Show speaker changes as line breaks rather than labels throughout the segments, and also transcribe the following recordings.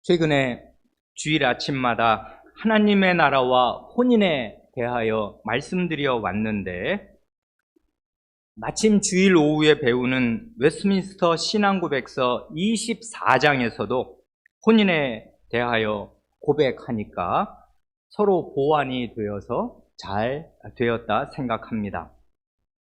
최근에 주일 아침마다 하나님의 나라와 혼인에 대하여 말씀드려 왔는데, 마침 주일 오후에 배우는 웨스트민스터 신앙고백서 24장에서도 혼인에 대하여 고백하니까 서로 보완이 되어서 잘 되었다 생각합니다.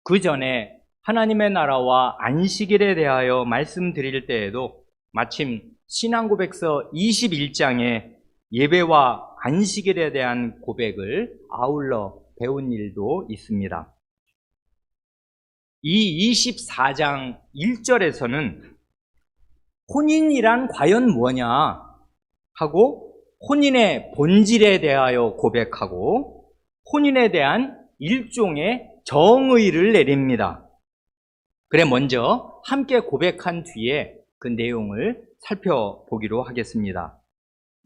그 전에 하나님의 나라와 안식일에 대하여 말씀드릴 때에도 마침 신앙고백서 21장에 예배와 안식일에 대한 고백을 아울러 배운 일도 있습니다. 이 24장 1절에서는 혼인이란 과연 뭐냐 하고 혼인의 본질에 대하여 고백하고 혼인에 대한 일종의 정의를 내립니다. 그래, 먼저 함께 고백한 뒤에 그 내용을 살펴보기로 하겠습니다.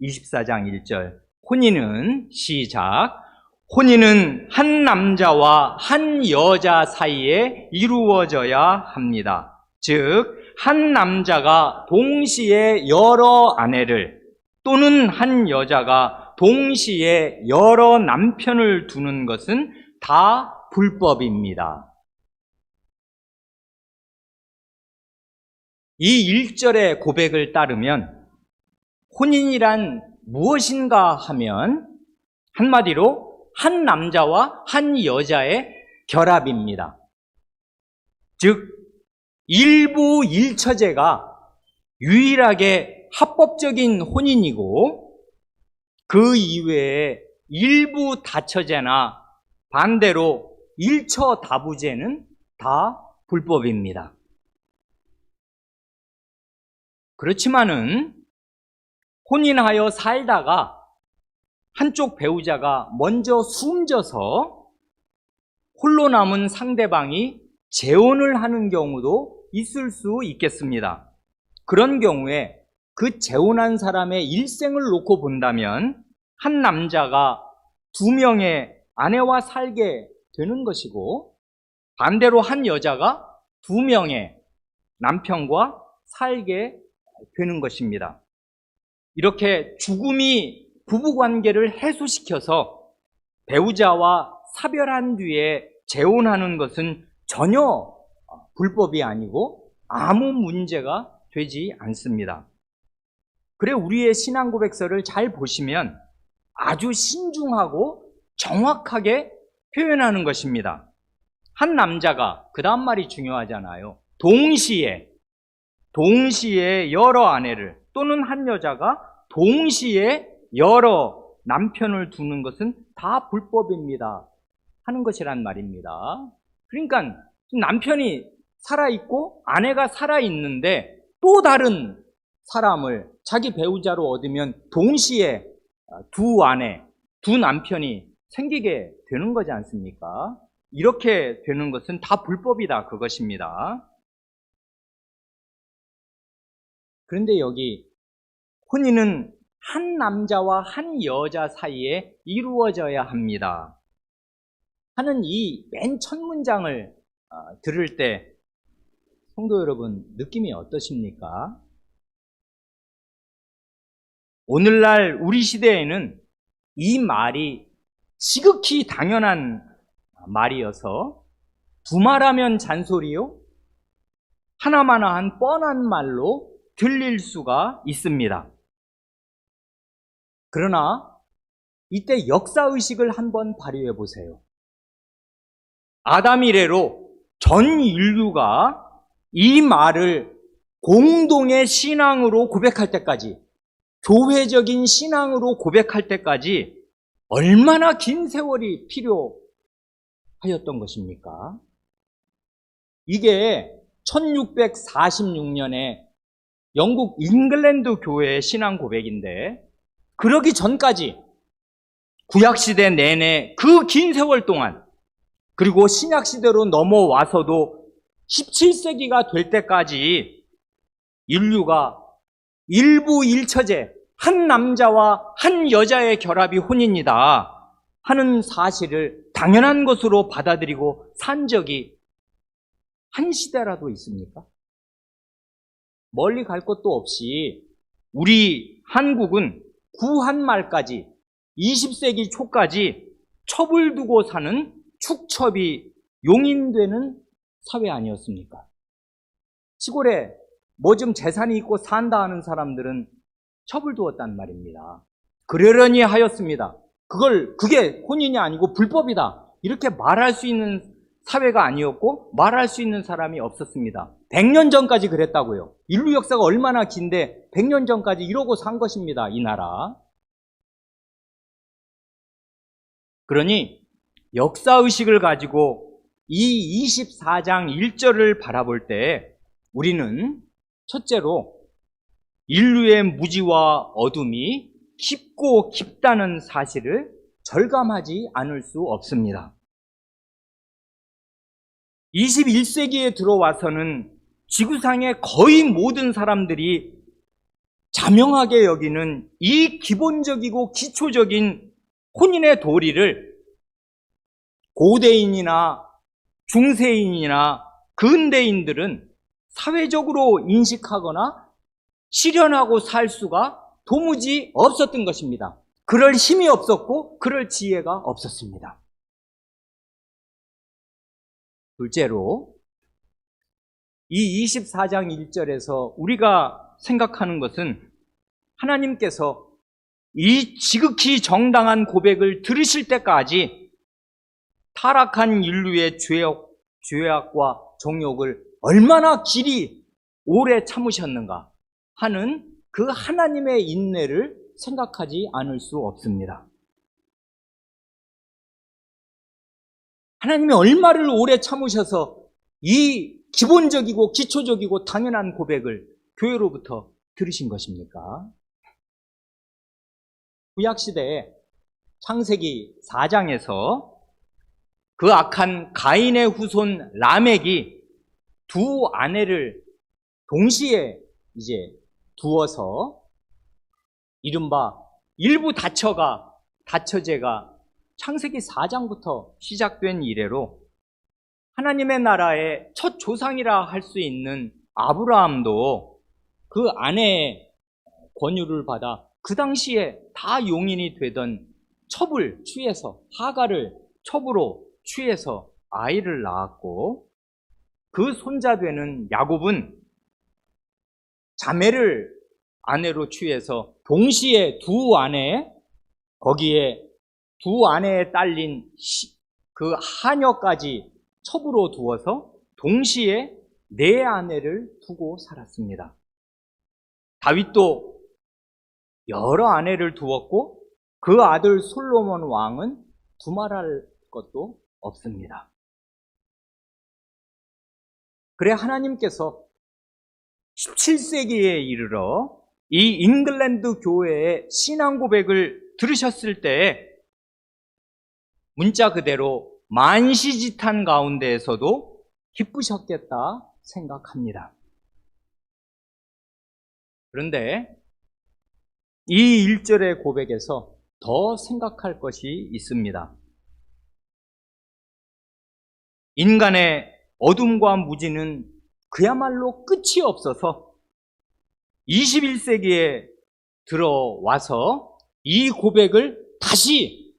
24장 1절, 혼인은 시작. 혼인은 한 남자와 한 여자 사이에 이루어져야 합니다. 즉, 한 남자가 동시에 여러 아내를 또는 한 여자가 동시에 여러 남편을 두는 것은 다 불법입니다. 이 1절의 고백을 따르면 혼인이란 무엇인가 하면 한마디로 한 남자와 한 여자의 결합입니다. 즉, 일부 일처제가 유일하게 합법적인 혼인이고 그 이외에 일부 다처제나 반대로 일처 다부제는 다 불법입니다. 그렇지만은 혼인하여 살다가 한쪽 배우자가 먼저 숨져서 홀로 남은 상대방이 재혼을 하는 경우도 있을 수 있겠습니다. 그런 경우에 그 재혼한 사람의 일생을 놓고 본다면 한 남자가 두 명의 아내와 살게 되는 것이고 반대로 한 여자가 두 명의 남편과 살게 되는 것입니다. 이렇게 죽음이 부부관계를 해소시켜서 배우자와 사별한 뒤에 재혼하는 것은 전혀 불법이 아니고 아무 문제가 되지 않습니다. 그래, 우리의 신앙고백서를 잘 보시면 아주 신중하고 정확하게 표현하는 것입니다. 한 남자가, 그 다음 말이 중요하잖아요. 동시에 여러 아내를 또는 한 여자가 동시에 여러 남편을 두는 것은 다 불법입니다 하는 것이란 말입니다. 그러니까 남편이 살아있고 아내가 살아있는데 또 다른 사람을 자기 배우자로 얻으면 동시에 두 아내, 두 남편이 생기게 되는 거지 않습니까? 이렇게 되는 것은 다 불법이다, 그것입니다. 그런데 여기 혼인은 한 남자와 한 여자 사이에 이루어져야 합니다 하는 이 맨 첫 문장을 들을 때 성도 여러분, 느낌이 어떠십니까? 오늘날 우리 시대에는 이 말이 지극히 당연한 말이어서 두말하면 잔소리요, 하나마나한 뻔한 말로 들릴 수가 있습니다. 그러나 이때 역사의식을 한번 발휘해 보세요. 아담 이래로 전 인류가 이 말을 공동의 신앙으로 고백할 때까지, 교회적인 신앙으로 고백할 때까지 얼마나 긴 세월이 필요하였던 것입니까? 이게 1646년에 영국 잉글랜드 교회의 신앙 고백인데, 그러기 전까지 구약시대 내내 그 긴 세월 동안, 그리고 신약시대로 넘어와서도 17세기가 될 때까지 인류가 일부 일처제, 한 남자와 한 여자의 결합이 혼인이다 하는 사실을 당연한 것으로 받아들이고 산 적이 한 시대라도 있습니까? 멀리 갈 것도 없이 우리 한국은 구한말까지 20세기 초까지 첩을 두고 사는 축첩이 용인되는 사회 아니었습니까? 시골에 뭐 좀 재산이 있고 산다 하는 사람들은 첩을 두었단 말입니다. 그러려니 하였습니다. 그게 혼인이 아니고 불법이다, 이렇게 말할 수 있는 사회가 아니었고 말할 수 있는 사람이 없었습니다. 100년 전까지 그랬다고요. 인류 역사가 얼마나 긴데 100년 전까지 이러고 산 것입니다, 이 나라. 그러니 역사의식을 가지고 이 24장 1절을 바라볼 때 우리는 첫째로 인류의 무지와 어둠이 깊고 깊다는 사실을 절감하지 않을 수 없습니다. 21세기에 들어와서는 지구상의 거의 모든 사람들이 자명하게 여기는 이 기본적이고 기초적인 혼인의 도리를 고대인이나 중세인이나 근대인들은 사회적으로 인식하거나 실현하고 살 수가 도무지 없었던 것입니다. 그럴 힘이 없었고 그럴 지혜가 없었습니다. 둘째로 이 24장 1절에서 우리가 생각하는 것은 하나님께서 이 지극히 정당한 고백을 들으실 때까지 타락한 인류의 죄악과 정욕을 얼마나 길이 오래 참으셨는가 하는 그 하나님의 인내를 생각하지 않을 수 없습니다. 하나님이 얼마를 오래 참으셔서 이 기본적이고 기초적이고 당연한 고백을 교회로부터 들으신 것입니까? 구약시대에 창세기 4장에서 그 악한 가인의 후손 라멕이 두 아내를 동시에 이제 두어서 이른바 일부 다처제가 창세기 4장부터 시작된 이래로 하나님의 나라의 첫 조상이라 할 수 있는 아브라함도 그 아내의 권유를 받아 그 당시에 다 용인이 되던 첩을 취해서 하갈을 첩으로 취해서 아이를 낳았고 그 손자 되는 야곱은 자매를 아내로 취해서 동시에 두 아내, 거기에 두 아내에 딸린 그 하녀까지 첩으로 두어서 동시에 네 아내를 두고 살았습니다. 다윗도 여러 아내를 두었고 그 아들 솔로몬 왕은 두말할 것도 없습니다. 그래 하나님께서 17세기에 이르러 이 잉글랜드 교회의 신앙 고백을 들으셨을 때 문자 그대로 만시지탄 가운데에서도 기쁘셨겠다 생각합니다. 그런데 이 1절의 고백에서 더 생각할 것이 있습니다. 인간의 어둠과 무지는 그야말로 끝이 없어서 21세기에 들어와서 이 고백을 다시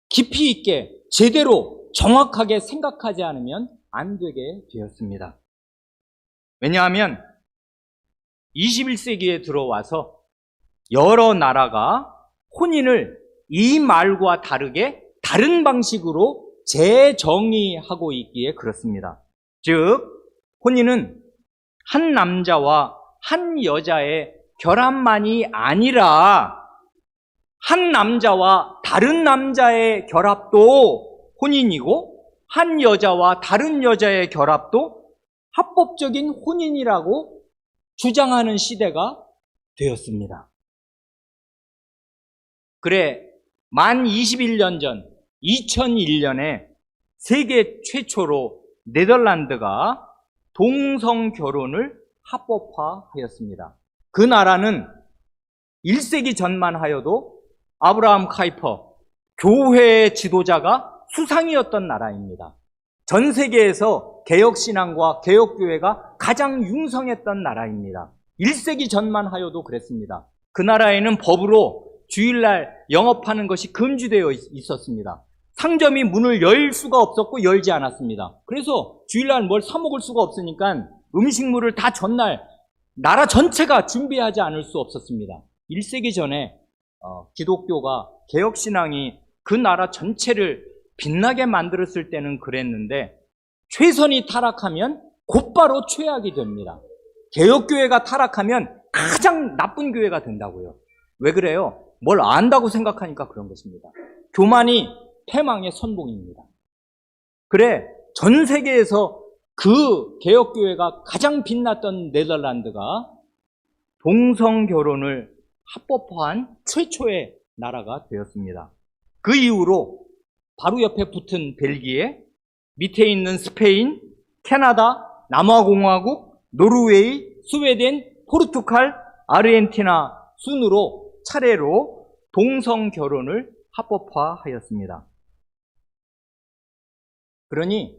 깊이 있게 제대로 정확하게 생각하지 않으면 안 되게 되었습니다. 왜냐하면 21세기에 들어와서 여러 나라가 혼인을 이 말과 다르게 다른 방식으로 재정의하고 있기에 그렇습니다. 즉 혼인은 한 남자와 한 여자의 결합만이 아니라 한 남자와 다른 남자의 결합도 혼인이고 한 여자와 다른 여자의 결합도 합법적인 혼인이라고 주장하는 시대가 되었습니다. 그래, 만 21년 전 2001년에 세계 최초로 네덜란드가 동성 결혼을 합법화하였습니다. 그 나라는 1세기 전만 하여도 아브라함 카이퍼 교회의 지도자가 수상이었던 나라입니다. 전 세계에서 개혁신앙과 개혁교회가 가장 융성했던 나라입니다. 1세기 전만 하여도 그랬습니다. 그 나라에는 법으로 주일날 영업하는 것이 금지되어 있었습니다. 상점이 문을 열 수가 없었고 열지 않았습니다. 그래서 주일날 뭘 사 먹을 수가 없으니까 음식물을 다 전날 나라 전체가 준비하지 않을 수 없었습니다. 1세기 전에 기독교가 개혁신앙이 그 나라 전체를 빛나게 만들었을 때는 그랬는데 최선이 타락하면 곧바로 최악이 됩니다. 개혁교회가 타락하면 가장 나쁜 교회가 된다고요. 왜 그래요? 뭘 안다고 생각하니까 그런 것입니다. 교만이 패망의 선봉입니다. 그래, 전 세계에서 그 개혁교회가 가장 빛났던 네덜란드가 동성결혼을 합법화한 최초의 나라가 되었습니다. 그 이후로 바로 옆에 붙은 벨기에, 밑에 있는 스페인, 캐나다, 남아공화국, 노르웨이, 스웨덴, 포르투갈, 아르헨티나 순으로 차례로 동성결혼을 합법화하였습니다. 그러니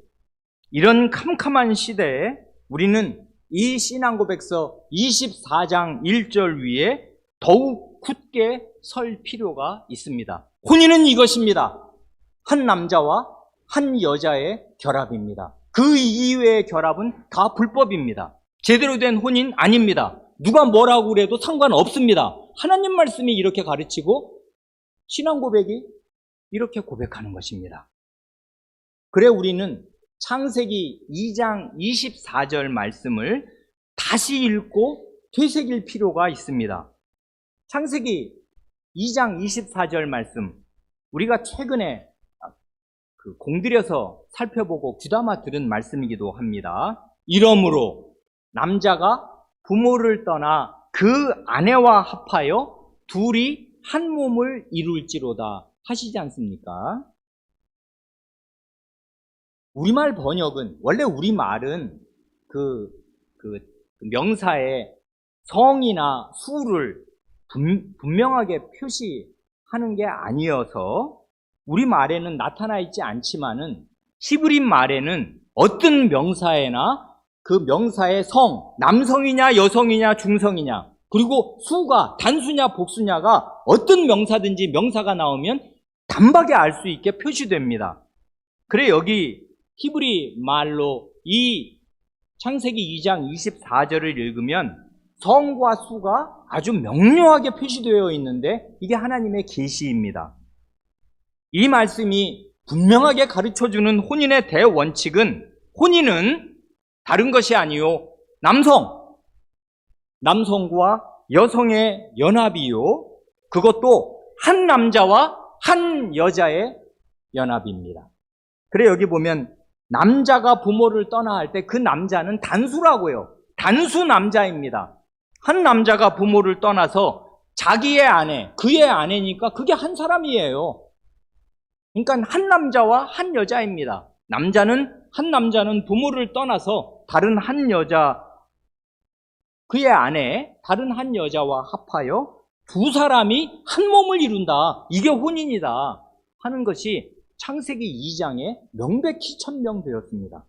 이런 캄캄한 시대에 우리는 이 신앙고백서 24장 1절 위에 더욱 굳게 설 필요가 있습니다. 혼인은 이것입니다. 한 남자와 한 여자의 결합입니다. 그 이외의 결합은 다 불법입니다. 제대로 된 혼인 아닙니다. 누가 뭐라고 그래도 상관없습니다. 하나님 말씀이 이렇게 가르치고 신앙 고백이 이렇게 고백하는 것입니다. 그래 우리는 창세기 2장 24절 말씀을 다시 읽고 되새길 필요가 있습니다. 창세기 2장 24절 말씀, 우리가 최근에 공들여서 살펴보고 귀담아 들은 말씀이기도 합니다. 이러므로 남자가 부모를 떠나 그 아내와 합하여 둘이 한 몸을 이룰지로다 하시지 않습니까? 우리말 번역은, 원래 우리말은 그 명사에 성이나 수를 분명하게 표시하는 게 아니어서 우리말에는 나타나 있지 않지만은 히브리 말에는 어떤 명사에나 그 명사의 성, 남성이냐 여성이냐 중성이냐, 그리고 수가 단수냐 복수냐가 어떤 명사든지 명사가 나오면 단박에 알 수 있게 표시됩니다. 그래 여기 히브리 말로 이 창세기 2장 24절을 읽으면 성과 수가 아주 명료하게 표시되어 있는데 이게 하나님의 계시입니다. 이 말씀이 분명하게 가르쳐주는 혼인의 대원칙은, 혼인은 다른 것이 아니요 남성과 여성의 연합이요, 그것도 한 남자와 한 여자의 연합입니다. 그래 여기 보면 남자가 부모를 떠나 할 때 그 남자는 단수라고요. 단수 남자입니다. 한 남자가 부모를 떠나서 자기의 아내, 그의 아내니까 그게 한 사람이에요. 그러니까 한 남자와 한 여자입니다. 한 남자는 부모를 떠나서 다른 한 여자, 그의 아내, 다른 한 여자와 합하여 두 사람이 한 몸을 이룬다. 이게 혼인이다 하는 것이 창세기 2장에 명백히 천명되었습니다.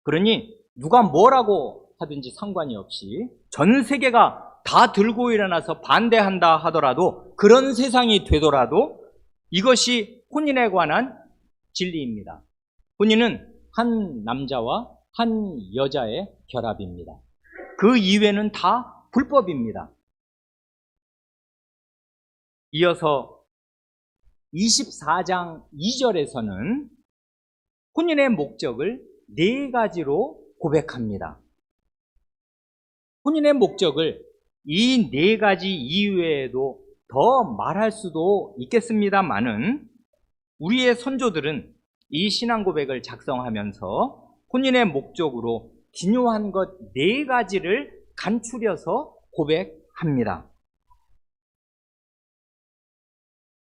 그러니 누가 뭐라고 하든지 상관이 없이 전 세계가 다 들고 일어나서 반대한다 하더라도, 그런 세상이 되더라도 이것이 혼인에 관한 진리입니다. 혼인은 한 남자와 한 여자의 결합입니다. 그 이외는 다 불법입니다. 이어서 24장 2절에서는 혼인의 목적을 4가지로 고백합니다. 혼인의 목적을 이 4가지 이외에도 더 말할 수도 있겠습니다만은 우리의 선조들은 이 신앙 고백을 작성하면서 혼인의 목적으로 기묘한 것 4가지를 간추려서 고백합니다.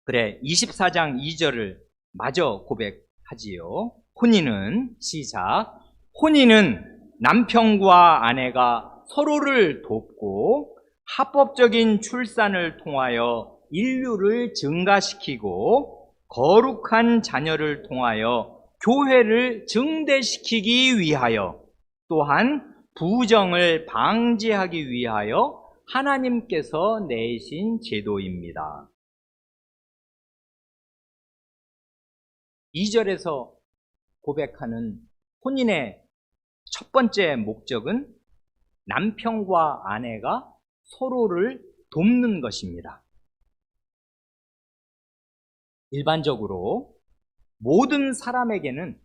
그래 24장 2절을 마저 고백하지요. 혼인은, 시작, 혼인은 남편과 아내가 서로를 돕고 합법적인 출산을 통하여 인류를 증가시키고 거룩한 자녀를 통하여 교회를 증대시키기 위하여, 또한 부정을 방지하기 위하여 하나님께서 내신 제도입니다. 2절에서 고백하는 혼인의 첫 번째 목적은 남편과 아내가 서로를 돕는 것입니다. 일반적으로 모든 사람에게는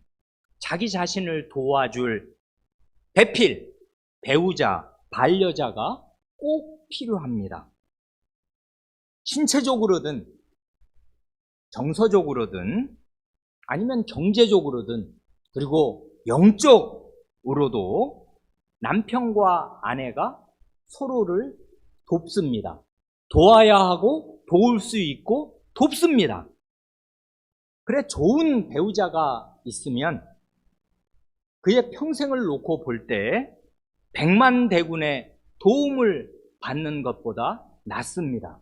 자기 자신을 도와줄 배필, 배우자, 반려자가 꼭 필요합니다. 신체적으로든 정서적으로든 아니면 경제적으로든 그리고 영적으로도 남편과 아내가 서로를 돕습니다. 도와야 하고 도울 수 있고 돕습니다. 그래, 좋은 배우자가 있으면 그의 평생을 놓고 볼 때 100만 대군의 도움을 받는 것보다 낫습니다.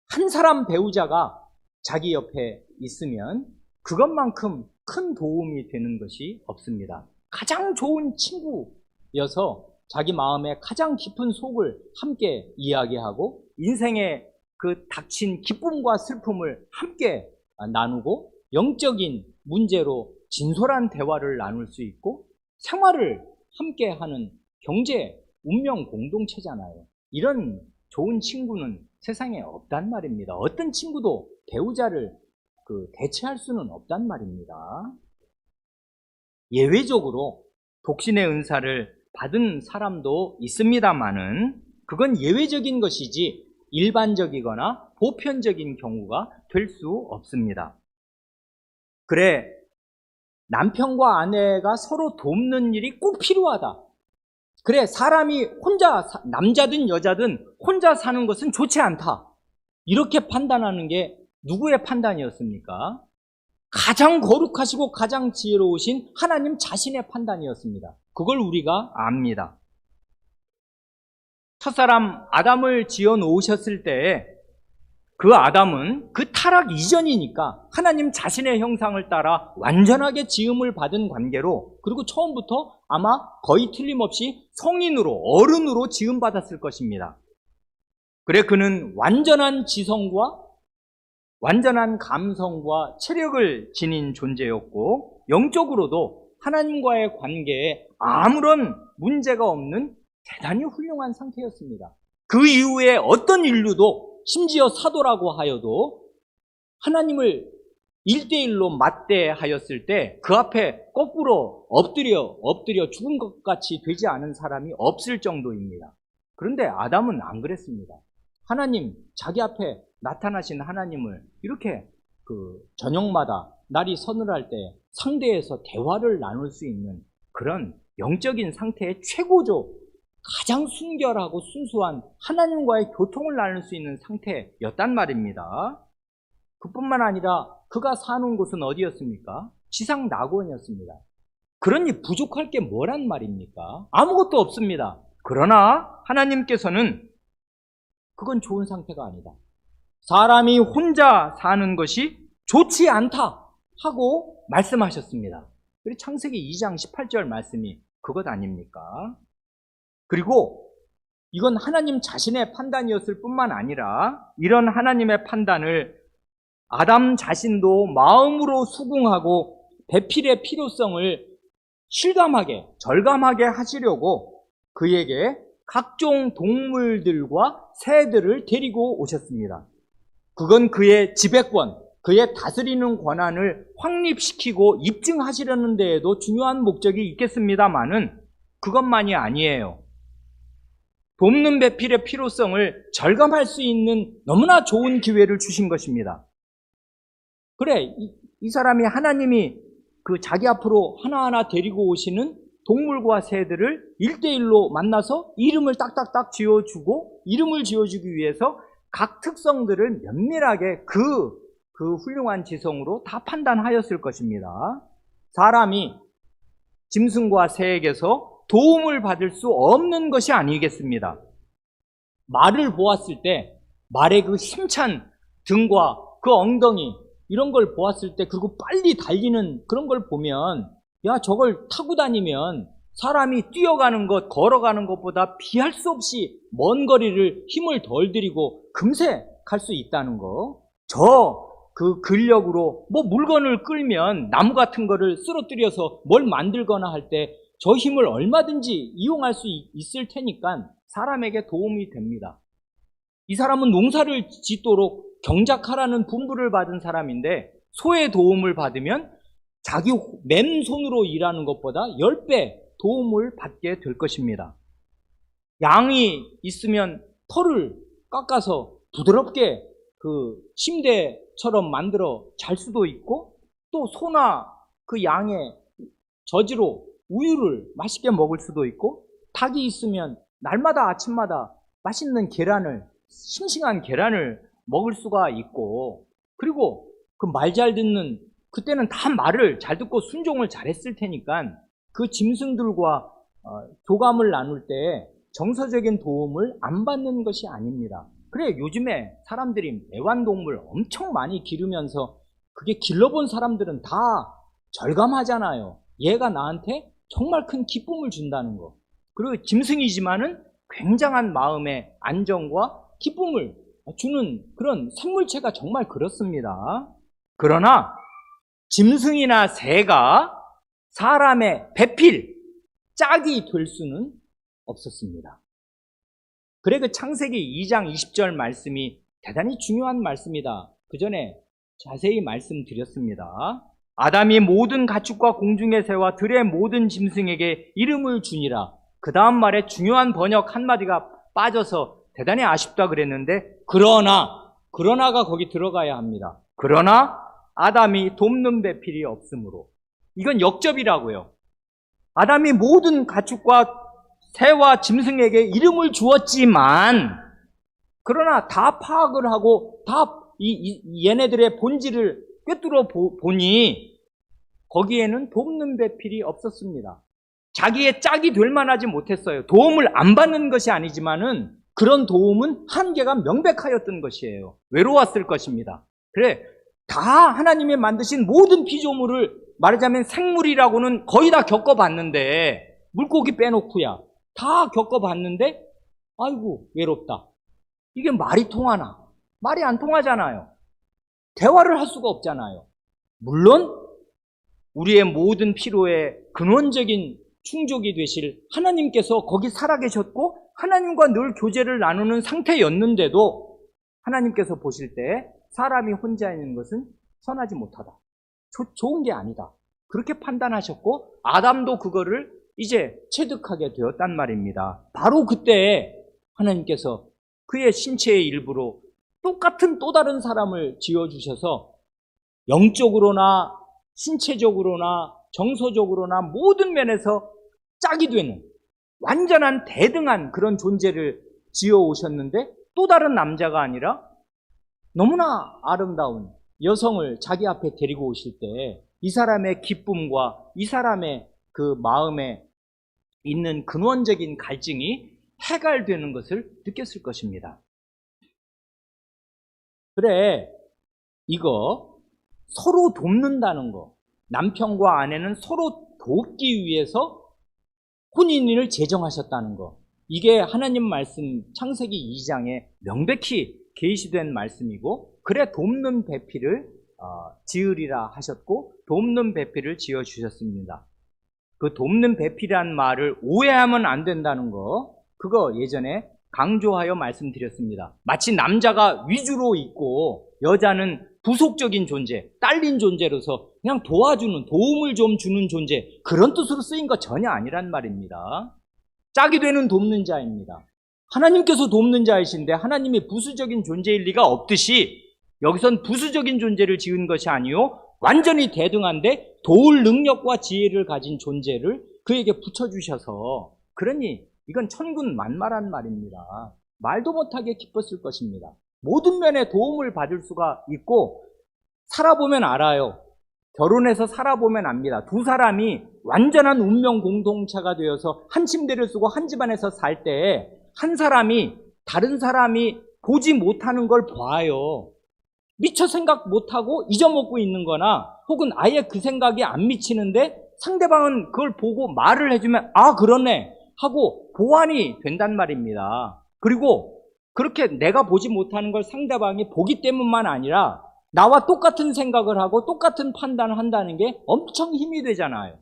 한 사람 배우자가 자기 옆에 있으면 그것만큼 큰 도움이 되는 것이 없습니다. 가장 좋은 친구여서 자기 마음의 가장 깊은 속을 함께 이야기하고 인생의 그 닥친 기쁨과 슬픔을 함께 나누고 영적인 문제로 진솔한 대화를 나눌 수 있고 생활을 함께 하는 경제, 운명 공동체잖아요. 이런 좋은 친구는 세상에 없단 말입니다. 어떤 친구도 배우자를 대체할 수는 없단 말입니다. 예외적으로 독신의 은사를 받은 사람도 있습니다만은 그건 예외적인 것이지 일반적이거나 보편적인 경우가 될 수 없습니다. 그래, 남편과 아내가 서로 돕는 일이 꼭 필요하다. 그래, 사람이 혼자, 남자든 여자든 혼자 사는 것은 좋지 않다. 이렇게 판단하는 게 누구의 판단이었습니까? 가장 거룩하시고 가장 지혜로우신 하나님 자신의 판단이었습니다. 그걸 우리가 압니다. 첫사람 아담을 지어 놓으셨을 때 그 아담은 그 타락 이전이니까 하나님 자신의 형상을 따라 완전하게 지음을 받은 관계로 그리고 처음부터 아마 거의 틀림없이 성인으로 어른으로 지음받았을 것입니다. 그래, 그는 완전한 지성과 완전한 감성과 체력을 지닌 존재였고 영적으로도 하나님과의 관계에 아무런 문제가 없는 대단히 훌륭한 상태였습니다. 그 이후에 어떤 인류도 심지어 사도라고 하여도 하나님을 1대1로 맞대하였을 때 그 앞에 거꾸로 엎드려 죽은 것 같이 되지 않은 사람이 없을 정도입니다. 그런데 아담은 안 그랬습니다. 하나님, 자기 앞에 나타나신 하나님을 이렇게 저녁마다 날이 서늘할 때 상대에서 대화를 나눌 수 있는 그런 영적인 상태의 최고조 가장 순결하고 순수한 하나님과의 교통을 나눌 수 있는 상태였단 말입니다. 그뿐만 아니라 그가 사는 곳은 어디였습니까? 지상 낙원이었습니다. 그러니 부족할 게 뭐란 말입니까? 아무것도 없습니다. 그러나 하나님께서는 그건 좋은 상태가 아니다. 사람이 혼자 사는 것이 좋지 않다 하고 말씀하셨습니다. 그리고 창세기 2장 18절 말씀이 그것 아닙니까? 그리고 이건 하나님 자신의 판단이었을 뿐만 아니라 이런 하나님의 판단을 아담 자신도 마음으로 수긍하고 배필의 필요성을 실감하게, 절감하게 하시려고 그에게 각종 동물들과 새들을 데리고 오셨습니다. 그건 그의 지배권, 그의 다스리는 권한을 확립시키고 입증하시려는 데에도 중요한 목적이 있겠습니다만은 그것만이 아니에요. 돕는 배필의 필요성을 절감할 수 있는 너무나 좋은 기회를 주신 것입니다. 그래, 이 사람이 하나님이 자기 앞으로 하나하나 데리고 오시는 동물과 새들을 1대1로 만나서 이름을 딱딱딱 지어주고 이름을 지어주기 위해서 각 특성들을 면밀하게 그 훌륭한 지성으로 다 판단하였을 것입니다. 사람이 짐승과 새에게서 도움을 받을 수 없는 것이 아니겠습니다. 말을 보았을 때 말의 그 힘찬 등과 그 엉덩이 이런 걸 보았을 때 그리고 빨리 달리는 그런 걸 보면 야, 저걸 타고 다니면 사람이 뛰어가는 것, 걸어가는 것보다 비할 수 없이 먼 거리를 힘을 덜 들이고 금세 갈 수 있다는 거. 그 근력으로 물건을 끌면 나무 같은 거를 쓰러뜨려서 뭘 만들거나 할 때 저 힘을 얼마든지 이용할 수 있을 테니까 사람에게 도움이 됩니다. 이 사람은 농사를 짓도록 경작하라는 분부를 받은 사람인데 소의 도움을 받으면 자기 맨손으로 일하는 것보다 10배 도움을 받게 될 것입니다. 양이 있으면 털을 깎아서 부드럽게 그 침대처럼 만들어 잘 수도 있고, 또 소나 그 양의 젖으로 우유를 맛있게 먹을 수도 있고, 닭이 있으면 날마다 아침마다 맛있는 싱싱한 계란을 먹을 수가 있고, 그리고 그 말 잘 듣는, 그때는 다 말을 잘 듣고 순종을 잘했을 테니까 그 짐승들과 교감을 나눌 때 정서적인 도움을 안 받는 것이 아닙니다. 그래, 요즘에 사람들이 애완동물 엄청 많이 기르면서 그게 길러본 사람들은 다 절감하잖아요. 얘가 나한테 정말 큰 기쁨을 준다는 거. 그리고 짐승이지만은 굉장한 마음의 안정과 기쁨을 주는 그런 생물체가 정말 그렇습니다. 그러나 짐승이나 새가 사람의 배필, 짝이 될 수는 없었습니다. 그래, 그 창세기 2장 20절 말씀이 대단히 중요한 말씀이다. 그 전에 자세히 말씀드렸습니다. 아담이 모든 가축과 공중의 새와 들의 모든 짐승에게 이름을 주니라. 그 다음 말에 중요한 번역 한마디가 빠져서 대단히 아쉽다 그랬는데, 그러나가 거기 들어가야 합니다. 그러나 아담이 돕는 배필이 없으므로. 이건 역접이라고요. 아담이 모든 가축과 새와 짐승에게 이름을 주었지만, 그러나 다 파악을 하고 다 얘네들의 본질을 꿰뚫어 보니 거기에는 돕는 배필이 없었습니다. 자기의 짝이 될 만하지 못했어요. 도움을 안 받는 것이 아니지만은 그런 도움은 한계가 명백하였던 것이에요. 외로웠을 것입니다. 그래, 다 하나님이 만드신 모든 피조물을 말하자면 생물이라고는 거의 다 겪어봤는데, 물고기 빼놓고야 다 겪어봤는데, 아이고 외롭다. 이게 말이 통하나? 말이 안 통하잖아요. 대화를 할 수가 없잖아요. 물론 우리의 모든 필요의 근원적인 충족이 되실 하나님께서 거기 살아계셨고 하나님과 늘 교제를 나누는 상태였는데도 하나님께서 보실 때 사람이 혼자 있는 것은 선하지 못하다. 좋은 게 아니다. 그렇게 판단하셨고 아담도 그거를 이제 체득하게 되었단 말입니다. 바로 그때 하나님께서 그의 신체의 일부로 똑같은 또 다른 사람을 지어주셔서 영적으로나 신체적으로나 정서적으로나 모든 면에서 짝이 되는 완전한 대등한 그런 존재를 지어오셨는데, 또 다른 남자가 아니라 너무나 아름다운 여성을 자기 앞에 데리고 오실 때 이 사람의 기쁨과 이 사람의 그 마음에 있는 근원적인 갈증이 해갈되는 것을 느꼈을 것입니다. 그래, 이거 서로 돕는다는 거, 남편과 아내는 서로 돕기 위해서 혼인을 제정하셨다는 거, 이게 하나님 말씀 창세기 2장에 명백히 계시된 말씀이고, 그래 돕는 배필을 지으리라 하셨고 돕는 배필을 지어주셨습니다. 그 돕는 배필이란 말을 오해하면 안 된다는 거, 그거 예전에 강조하여 말씀드렸습니다. 마치 남자가 위주로 있고 여자는 부속적인 존재, 딸린 존재로서 그냥 도와주는, 도움을 좀 주는 존재, 그런 뜻으로 쓰인 거 전혀 아니란 말입니다. 짝이 되는 돕는 자입니다. 하나님께서 돕는 자이신데 하나님이 부수적인 존재일 리가 없듯이 여기선 부수적인 존재를 지은 것이 아니요 완전히 대등한데 도울 능력과 지혜를 가진 존재를 그에게 붙여주셔서, 그러니 이건 천군만마란 말입니다. 말도 못하게 기뻤을 것입니다. 모든 면에 도움을 받을 수가 있고, 살아보면 알아요. 결혼해서 살아보면 압니다. 두 사람이 완전한 운명 공동체가 되어서 한 침대를 쓰고 한 집안에서 살 때 한 사람이 다른 사람이 보지 못하는 걸 봐요. 미처 생각 못하고 잊어먹고 있는 거나 혹은 아예 그 생각이 안 미치는데 상대방은 그걸 보고 말을 해주면 아 그러네 하고 보완이 된단 말입니다. 그리고 그렇게 내가 보지 못하는 걸 상대방이 보기 때문만 아니라 나와 똑같은 생각을 하고 똑같은 판단을 한다는 게 엄청 힘이 되잖아요.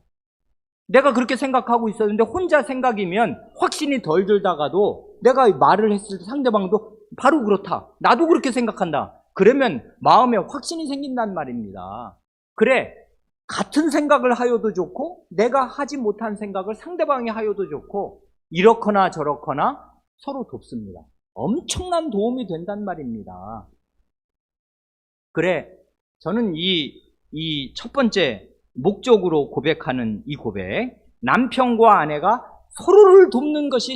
내가 그렇게 생각하고 있었는데 혼자 생각이면 확신이 덜 들다가도 내가 말을 했을 때 상대방도 바로 그렇다. 나도 그렇게 생각한다. 그러면 마음에 확신이 생긴단 말입니다. 그래, 같은 생각을 하여도 좋고 내가 하지 못한 생각을 상대방이 하여도 좋고 이렇거나 저렇거나 서로 돕습니다. 엄청난 도움이 된단 말입니다. 그래, 저는 이 첫 번째 목적으로 고백하는 이 고백, 남편과 아내가 서로를 돕는 것이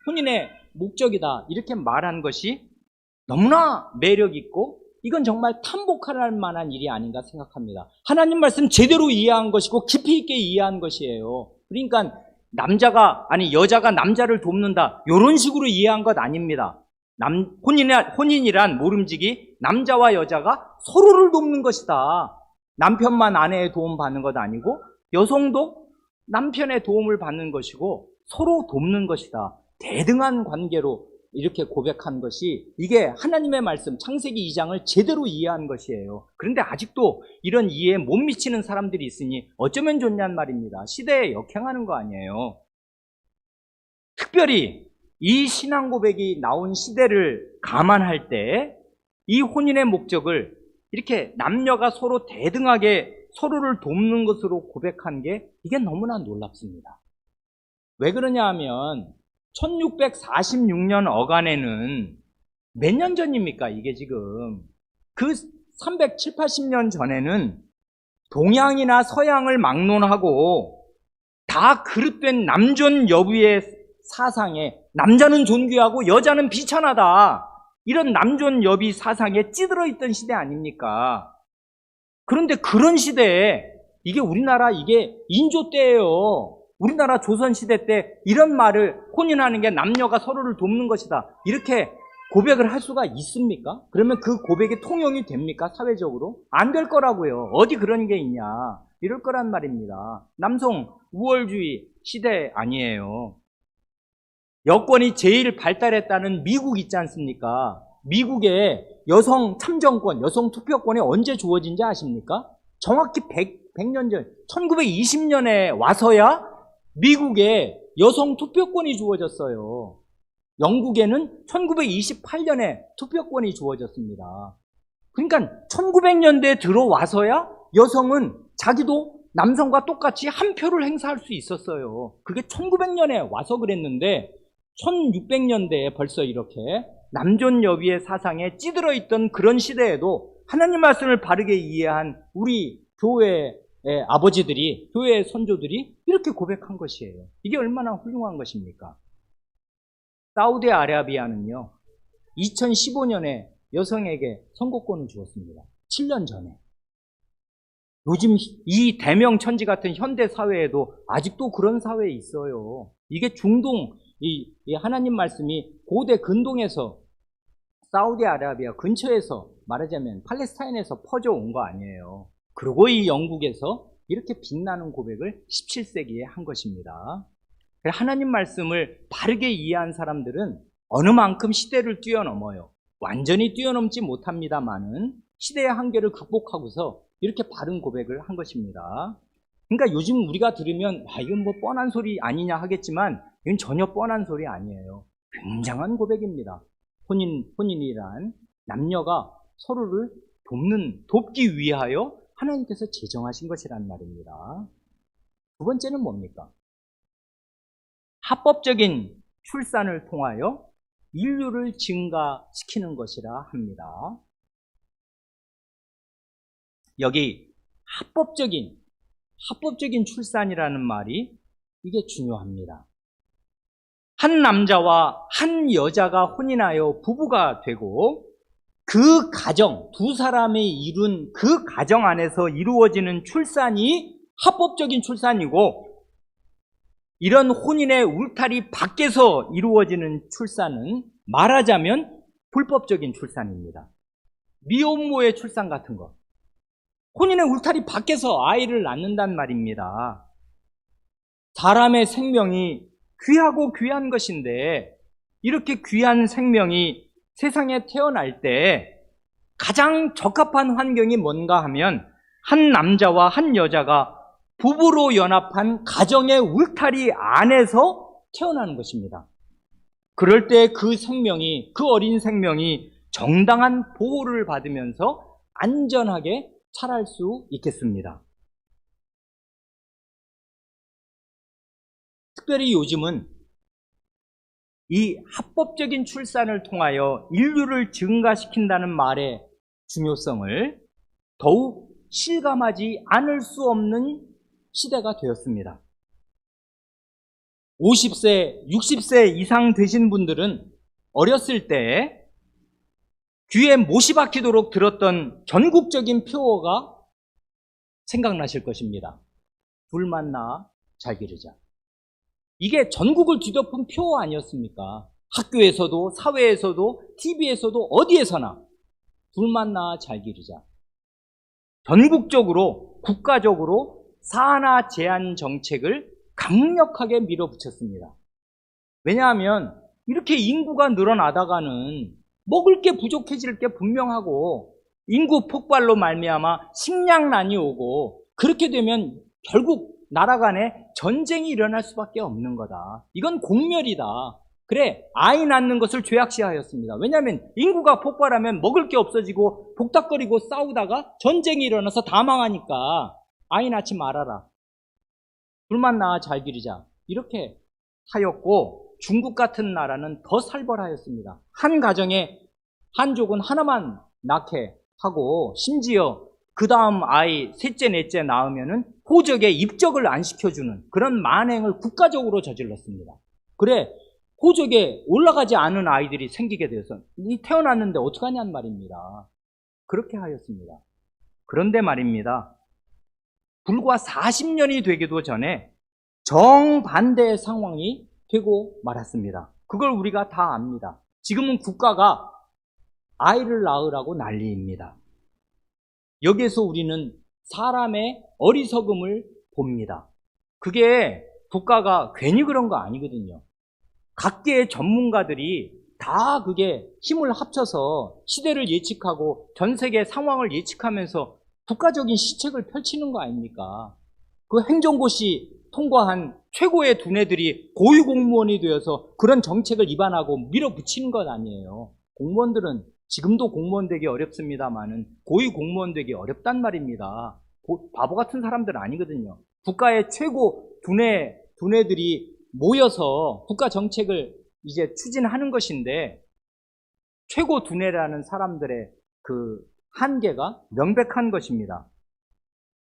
혼인의 목적이다 이렇게 말한 것이 너무나 매력 있고 이건 정말 탐복할 만한 일이 아닌가 생각합니다. 하나님 말씀 제대로 이해한 것이고 깊이 있게 이해한 것이에요. 그러니까 여자가 남자를 돕는다 이런 식으로 이해한 것 아닙니다. 혼인이란 모름지기 남자와 여자가 서로를 돕는 것이다. 남편만 아내의 도움 받는 것 아니고 여성도 남편의 도움을 받는 것이고 서로 돕는 것이다. 대등한 관계로 이렇게 고백한 것이 이게 하나님의 말씀 창세기 2장을 제대로 이해한 것이에요. 그런데 아직도 이런 이해에 못 미치는 사람들이 있으니 어쩌면 좋냔 말입니다. 시대에 역행하는 거 아니에요. 특별히 이 신앙 고백이 나온 시대를 감안할 때 이 혼인의 목적을 이렇게 남녀가 서로 대등하게 서로를 돕는 것으로 고백한 게 이게 너무나 놀랍습니다. 왜 그러냐 하면 1646년 어간에는 몇 년 전입니까? 이게 지금 그 380년 전에는 동양이나 서양을 막론하고 다 그릇된 남존 여부의 사상에 남자는 존귀하고 여자는 비천하다 이런 남존 여비 사상에 찌들어 있던 시대 아닙니까? 그런데 그런 시대에 이게 우리나라 이게 인조 때예요. 우리나라 조선시대 때 이런 말을 혼인하는 게 남녀가 서로를 돕는 것이다 이렇게 고백을 할 수가 있습니까? 그러면 그 고백이 통용이 됩니까? 사회적으로? 안 될 거라고요. 어디 그런 게 있냐 이럴 거란 말입니다. 남성 우월주의 시대 아니에요. 여권이 제일 발달했다는 미국 있지 않습니까? 미국의 여성 참정권, 여성 투표권이 언제 주어진지 아십니까? 정확히 100년 전 1920년에 와서야 미국에 여성 투표권이 주어졌어요. 영국에는 1928년에 투표권이 주어졌습니다. 그러니까 1900년대에 들어와서야 여성은 자기도 남성과 똑같이 한 표를 행사할 수 있었어요. 그게 1900년에 와서 그랬는데 1600년대에 벌써 이렇게 남존 여비의 사상에 찌들어 있던 그런 시대에도 하나님 말씀을 바르게 이해한 우리 교회의 아버지들이, 교회의 선조들이 이렇게 고백한 것이에요. 이게 얼마나 훌륭한 것입니까? 사우디아라비아는요 2015년에 여성에게 선거권을 주었습니다. 7년 전에. 요즘 이 대명천지 같은 현대 사회에도 아직도 그런 사회에 있어요. 이게 중동, 이 하나님 말씀이 고대 근동에서 사우디아라비아 근처에서 말하자면 팔레스타인에서 퍼져온 거 아니에요. 그리고 이 영국에서 이렇게 빛나는 고백을 17세기에 한 것입니다. 하나님 말씀을 바르게 이해한 사람들은 어느 만큼 시대를 뛰어넘어요. 완전히 뛰어넘지 못합니다만은 시대의 한계를 극복하고서 이렇게 바른 고백을 한 것입니다. 그러니까 요즘 우리가 들으면 이건 뭐 뻔한 소리 아니냐 하겠지만 이건 전혀 뻔한 소리 아니에요. 굉장한 고백입니다. 혼인이란 남녀가 서로를 돕기 위하여 하나님께서 제정하신 것이란 말입니다. 두 번째는 뭡니까? 합법적인 출산을 통하여 인류를 증가시키는 것이라 합니다. 여기 합법적인 출산이라는 말이 이게 중요합니다. 한 남자와 한 여자가 혼인하여 부부가 되고 그 가정, 두 사람이 이룬 그 가정 안에서 이루어지는 출산이 합법적인 출산이고 이런 혼인의 울타리 밖에서 이루어지는 출산은 말하자면 불법적인 출산입니다. 미혼모의 출산 같은 거. 혼인의 울타리 밖에서 아이를 낳는단 말입니다. 사람의 생명이 귀하고 귀한 것인데 이렇게 귀한 생명이 세상에 태어날 때 가장 적합한 환경이 뭔가 하면 한 남자와 한 여자가 부부로 연합한 가정의 울타리 안에서 태어나는 것입니다. 그럴 때 그 생명이, 그 어린 생명이 정당한 보호를 받으면서 안전하게 자랄 수 있겠습니다. 특별히 요즘은 이 합법적인 출산을 통하여 인류를 증가시킨다는 말의 중요성을 더욱 실감하지 않을 수 없는 시대가 되었습니다. 50세, 60세 이상 되신 분들은 어렸을 때 귀에 못이 박히도록 들었던 전국적인 표어가 생각나실 것입니다. 둘 만나 잘 기르자. 이게 전국을 뒤덮은 표어 아니었습니까? 학교에서도, 사회에서도, TV에서도, 어디에서나 둘 만나 잘 기르자. 전국적으로, 국가적으로 산하 제한 정책을 강력하게 밀어붙였습니다. 왜냐하면 이렇게 인구가 늘어나다가는 먹을 게 부족해질 게 분명하고 인구 폭발로 말미암아 식량난이 오고 그렇게 되면 결국 나라 간에 전쟁이 일어날 수밖에 없는 거다. 이건 공멸이다. 그래, 아이 낳는 것을 죄악시하였습니다. 왜냐하면 인구가 폭발하면 먹을 게 없어지고 복닥거리고 싸우다가 전쟁이 일어나서 다 망하니까 아이 낳지 말아라. 둘만 낳아 잘 기르자. 이렇게 하였고 중국 같은 나라는 더 살벌하였습니다. 한 가정에 한족은 하나만 낳게 하고 심지어 그 다음 아이 셋째 넷째 낳으면은 호적에 입적을 안 시켜주는 그런 만행을 국가적으로 저질렀습니다. 그래, 호적에 올라가지 않은 아이들이 생기게 되어서 태어났는데 어떡하냐는 말입니다. 그렇게 하였습니다. 그런데 말입니다. 불과 40년이 되기도 전에 정반대의 상황이 되고 말았습니다. 그걸 우리가 다 압니다. 지금은 국가가 아이를 낳으라고 난리입니다. 여기에서 우리는 사람의 어리석음을 봅니다. 그게 국가가 괜히 그런 거 아니거든요. 각계의 전문가들이 다 그게 힘을 합쳐서 시대를 예측하고 전 세계 상황을 예측하면서 국가적인 시책을 펼치는 거 아닙니까? 그 행정고시 통과한 최고의 두뇌들이 고위공무원이 되어서 그런 정책을 입안하고 밀어붙이는 것 아니에요. 공무원들은 지금도 공무원 되기 어렵습니다만은 고위공무원 되기 어렵단 말입니다. 바보 같은 사람들 아니거든요. 국가의 최고 두뇌들이 모여서 국가 정책을 이제 추진하는 것인데 최고 두뇌라는 사람들의 그 한계가 명백한 것입니다.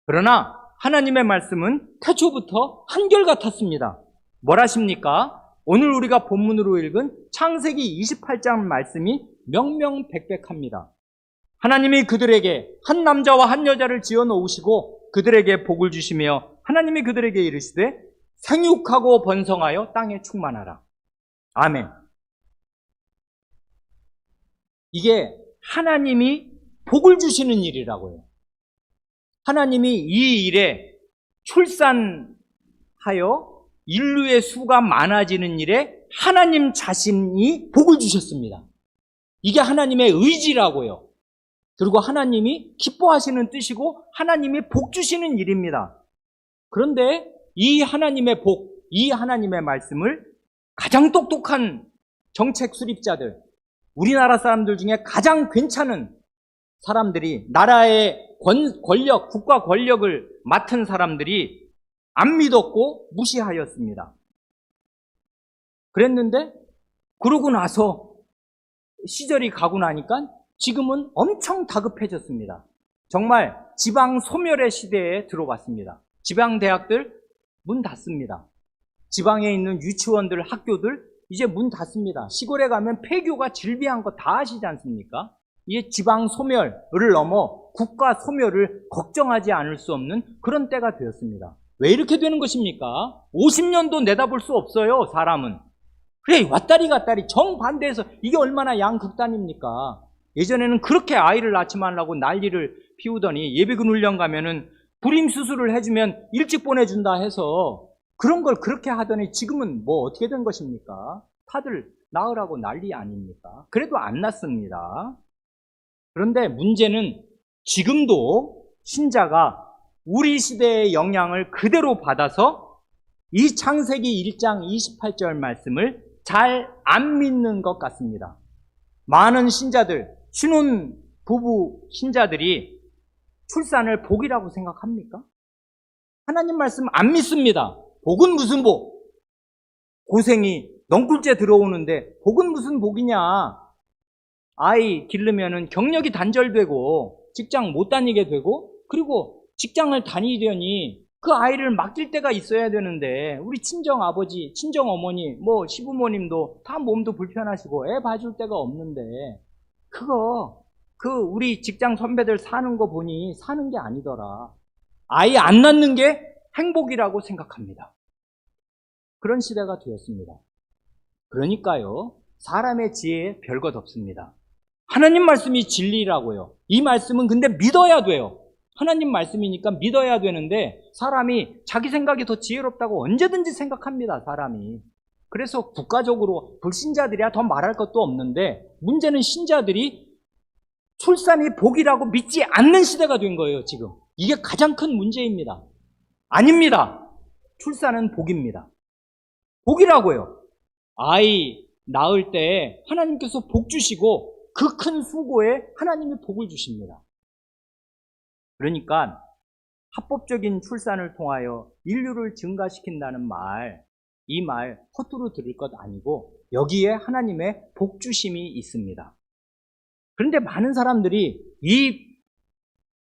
그러나 하나님의 말씀은 태초부터 한결같았습니다. 뭘 하십니까? 오늘 우리가 본문으로 읽은 창세기 28장 말씀이 명명백백합니다. 하나님이 그들에게 한 남자와 한 여자를 지어 놓으시고 그들에게 복을 주시며 하나님이 그들에게 이르시되 생육하고 번성하여 땅에 충만하라. 아멘. 이게 하나님이 복을 주시는 일이라고요. 하나님이 이 일에 출산하여 인류의 수가 많아지는 일에 하나님 자신이 복을 주셨습니다. 이게 하나님의 의지라고요. 그리고 하나님이 기뻐하시는 뜻이고 하나님이 복 주시는 일입니다. 그런데 이 하나님의 복, 이 하나님의 말씀을 가장 똑똑한 정책 수립자들, 우리나라 사람들 중에 가장 괜찮은 사람들이, 나라의 권력, 국가 권력을 맡은 사람들이 안 믿었고 무시하였습니다. 그랬는데 그러고 나서 시절이 가고 나니까 지금은 엄청 다급해졌습니다. 정말 지방 소멸의 시대에 들어왔습니다. 지방 대학들 문 닫습니다. 지방에 있는 유치원들, 학교들 이제 문 닫습니다. 시골에 가면 폐교가 질비한 거 다 아시지 않습니까? 이게 지방 소멸을 넘어 국가 소멸을 걱정하지 않을 수 없는 그런 때가 되었습니다. 왜 이렇게 되는 것입니까? 50년도 내다볼 수 없어요, 사람은. 그래, 왔다리 갔다리 정반대해서 이게 얼마나 양극단입니까? 예전에는 그렇게 아이를 낳지 말라고 난리를 피우더니 예비군 훈련 가면은 불임 수술을 해주면 일찍 보내준다 해서 그런 걸 그렇게 하더니 지금은 뭐 어떻게 된 것입니까? 다들 낳으라고 난리 아닙니까? 그래도 안 낳습니다. 그런데 문제는 지금도 신자가 우리 시대의 영향을 그대로 받아서 이 창세기 1장 28절 말씀을 잘 안 믿는 것 같습니다. 많은 신자들, 신혼 부부 신자들이 출산을 복이라고 생각합니까? 하나님 말씀 안 믿습니다. 복은 무슨 복? 고생이 넝쿨째 들어오는데 복은 무슨 복이냐? 아이 기르면은 경력이 단절되고 직장 못 다니게 되고 그리고 직장을 다니려니 그 아이를 맡길 때가 있어야 되는데 우리 친정 아버지, 친정 어머니, 뭐 시부모님도 다 몸도 불편하시고 애 봐줄 데가 없는데 우리 직장 선배들 사는 거 보니 사는 게 아니더라. 아이 안 낳는 게 행복이라고 생각합니다. 그런 시대가 되었습니다. 그러니까요, 사람의 지혜에 별것 없습니다. 하나님 말씀이 진리라고요. 이 말씀은 근데 믿어야 돼요. 하나님 말씀이니까 믿어야 되는데 사람이 자기 생각이 더 지혜롭다고 언제든지 생각합니다, 사람이. 그래서 국가적으로 불신자들이야 더 말할 것도 없는데 문제는 신자들이 출산이 복이라고 믿지 않는 시대가 된 거예요, 지금. 이게 가장 큰 문제입니다. 아닙니다. 출산은 복입니다. 복이라고요. 아이 낳을 때 하나님께서 복 주시고 그 큰 수고에 하나님이 복을 주십니다. 그러니까 합법적인 출산을 통하여 인류를 증가시킨다는 말, 이 말 허투루 들을 것 아니고 여기에 하나님의 복 주심이 있습니다. 그런데 많은 사람들이 이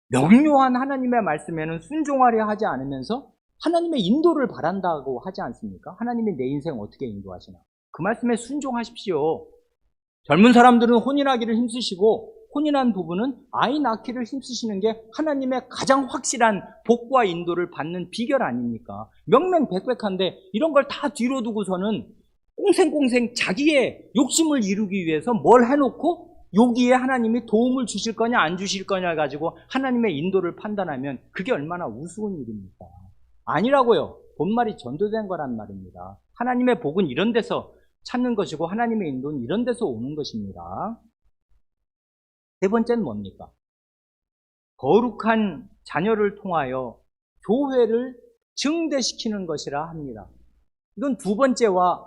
명료한 하나님의 말씀에는 순종하려 하지 않으면서 하나님의 인도를 바란다고 하지 않습니까? 하나님이 내 인생 어떻게 인도하시나? 그 말씀에 순종하십시오. 젊은 사람들은 혼인하기를 힘쓰시고 혼인한 부부는 아이 낳기를 힘쓰시는 게 하나님의 가장 확실한 복과 인도를 받는 비결 아닙니까? 명명백백한데 이런 걸 다 뒤로 두고서는 꽁생꽁생 자기의 욕심을 이루기 위해서 뭘 해놓고 여기에 하나님이 도움을 주실 거냐 안 주실 거냐 가지고 하나님의 인도를 판단하면 그게 얼마나 우스운 일입니까? 아니라고요. 본말이 전도된 거란 말입니다. 하나님의 복은 이런 데서 찾는 것이고 하나님의 인도는 이런 데서 오는 것입니다. 세 번째는 뭡니까? 거룩한 자녀를 통하여 교회를 증대시키는 것이라 합니다. 이건 두 번째와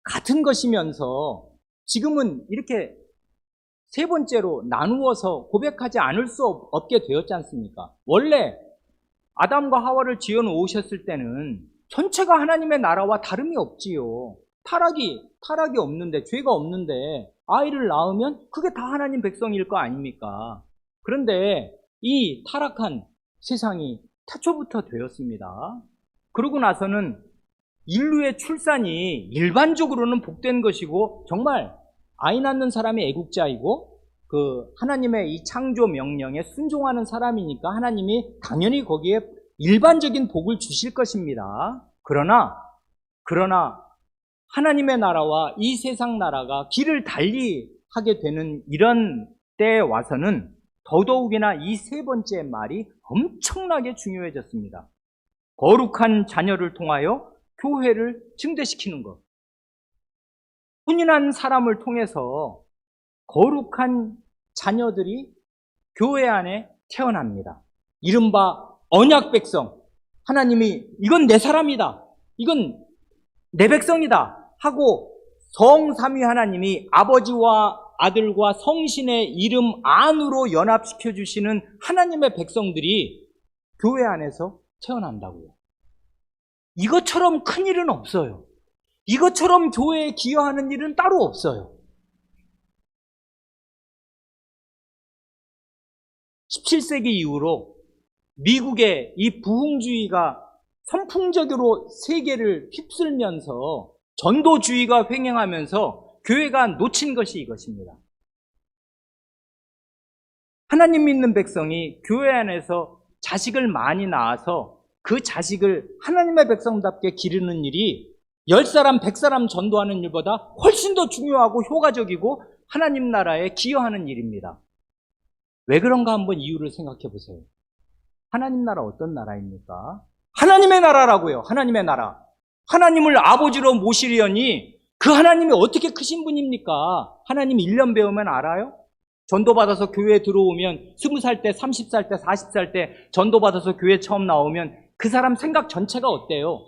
같은 것이면서 지금은 이렇게 세 번째로 나누어서 고백하지 않을 수 없게 되었지 않습니까? 원래 아담과 하와를 지어 놓으셨을 때는 전체가 하나님의 나라와 다름이 없지요. 타락이 없는데, 죄가 없는데 아이를 낳으면 그게 다 하나님 백성일 거 아닙니까? 그런데 이 타락한 세상이 태초부터 되었습니다. 그러고 나서는 인류의 출산이 일반적으로는 복된 것이고 정말 아이 낳는 사람이 애국자이고 그 하나님의 이 창조 명령에 순종하는 사람이니까 하나님이 당연히 거기에 일반적인 복을 주실 것입니다. 그러나 하나님의 나라와 이 세상 나라가 길을 달리하게 되는 이런 때에 와서는 더더욱이나 이 세 번째 말이 엄청나게 중요해졌습니다. 거룩한 자녀를 통하여 교회를 증대시키는 것. 혼인한 사람을 통해서 거룩한 자녀들이 교회 안에 태어납니다. 이른바 언약 백성. 하나님이 이건 내 사람이다. 이건 내 백성이다. 하고 성삼위 하나님이 아버지와 아들과 성신의 이름 안으로 연합시켜 주시는 하나님의 백성들이 교회 안에서 태어난다고요. 이것처럼 큰 일은 없어요. 이것처럼 교회에 기여하는 일은 따로 없어요. 17세기 이후로 미국의 이 부흥주의가 선풍적으로 세계를 휩쓸면서 전도주의가 횡행하면서 교회가 놓친 것이 이것입니다. 하나님 믿는 백성이 교회 안에서 자식을 많이 낳아서 그 자식을 하나님의 백성답게 기르는 일이 10사람, 100사람 전도하는 일보다 훨씬 더 중요하고 효과적이고 하나님 나라에 기여하는 일입니다. 왜 그런가 한번 이유를 생각해 보세요. 하나님 나라 어떤 나라입니까? 하나님의 나라라고요. 하나님의 나라. 하나님을 아버지로 모시려니 그 하나님이 어떻게 크신 분입니까? 하나님 1년 배우면 알아요? 전도받아서 교회에 들어오면 20살 때, 30살 때, 40살 때 전도받아서 교회 처음 나오면 그 사람 생각 전체가 어때요?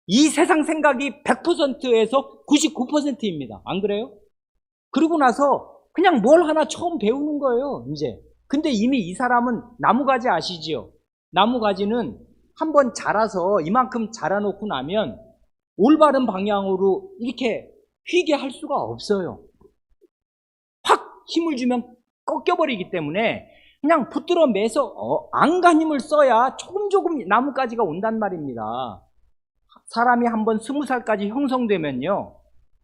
이 세상 생각이 100%에서 99%입니다. 안 그래요? 그러고 나서 그냥 뭘 하나 처음 배우는 거예요, 이제. 근데 이미 이 사람은 나무가지 아시지요? 나무가지는 한번 자라서 이만큼 자라놓고 나면 올바른 방향으로 이렇게 휘게 할 수가 없어요. 확 힘을 주면 꺾여버리기 때문에 그냥 붙들어 매서 안간 힘을 써야 조금 나뭇가지가 온단 말입니다. 사람이 한번 20살까지 형성되면요,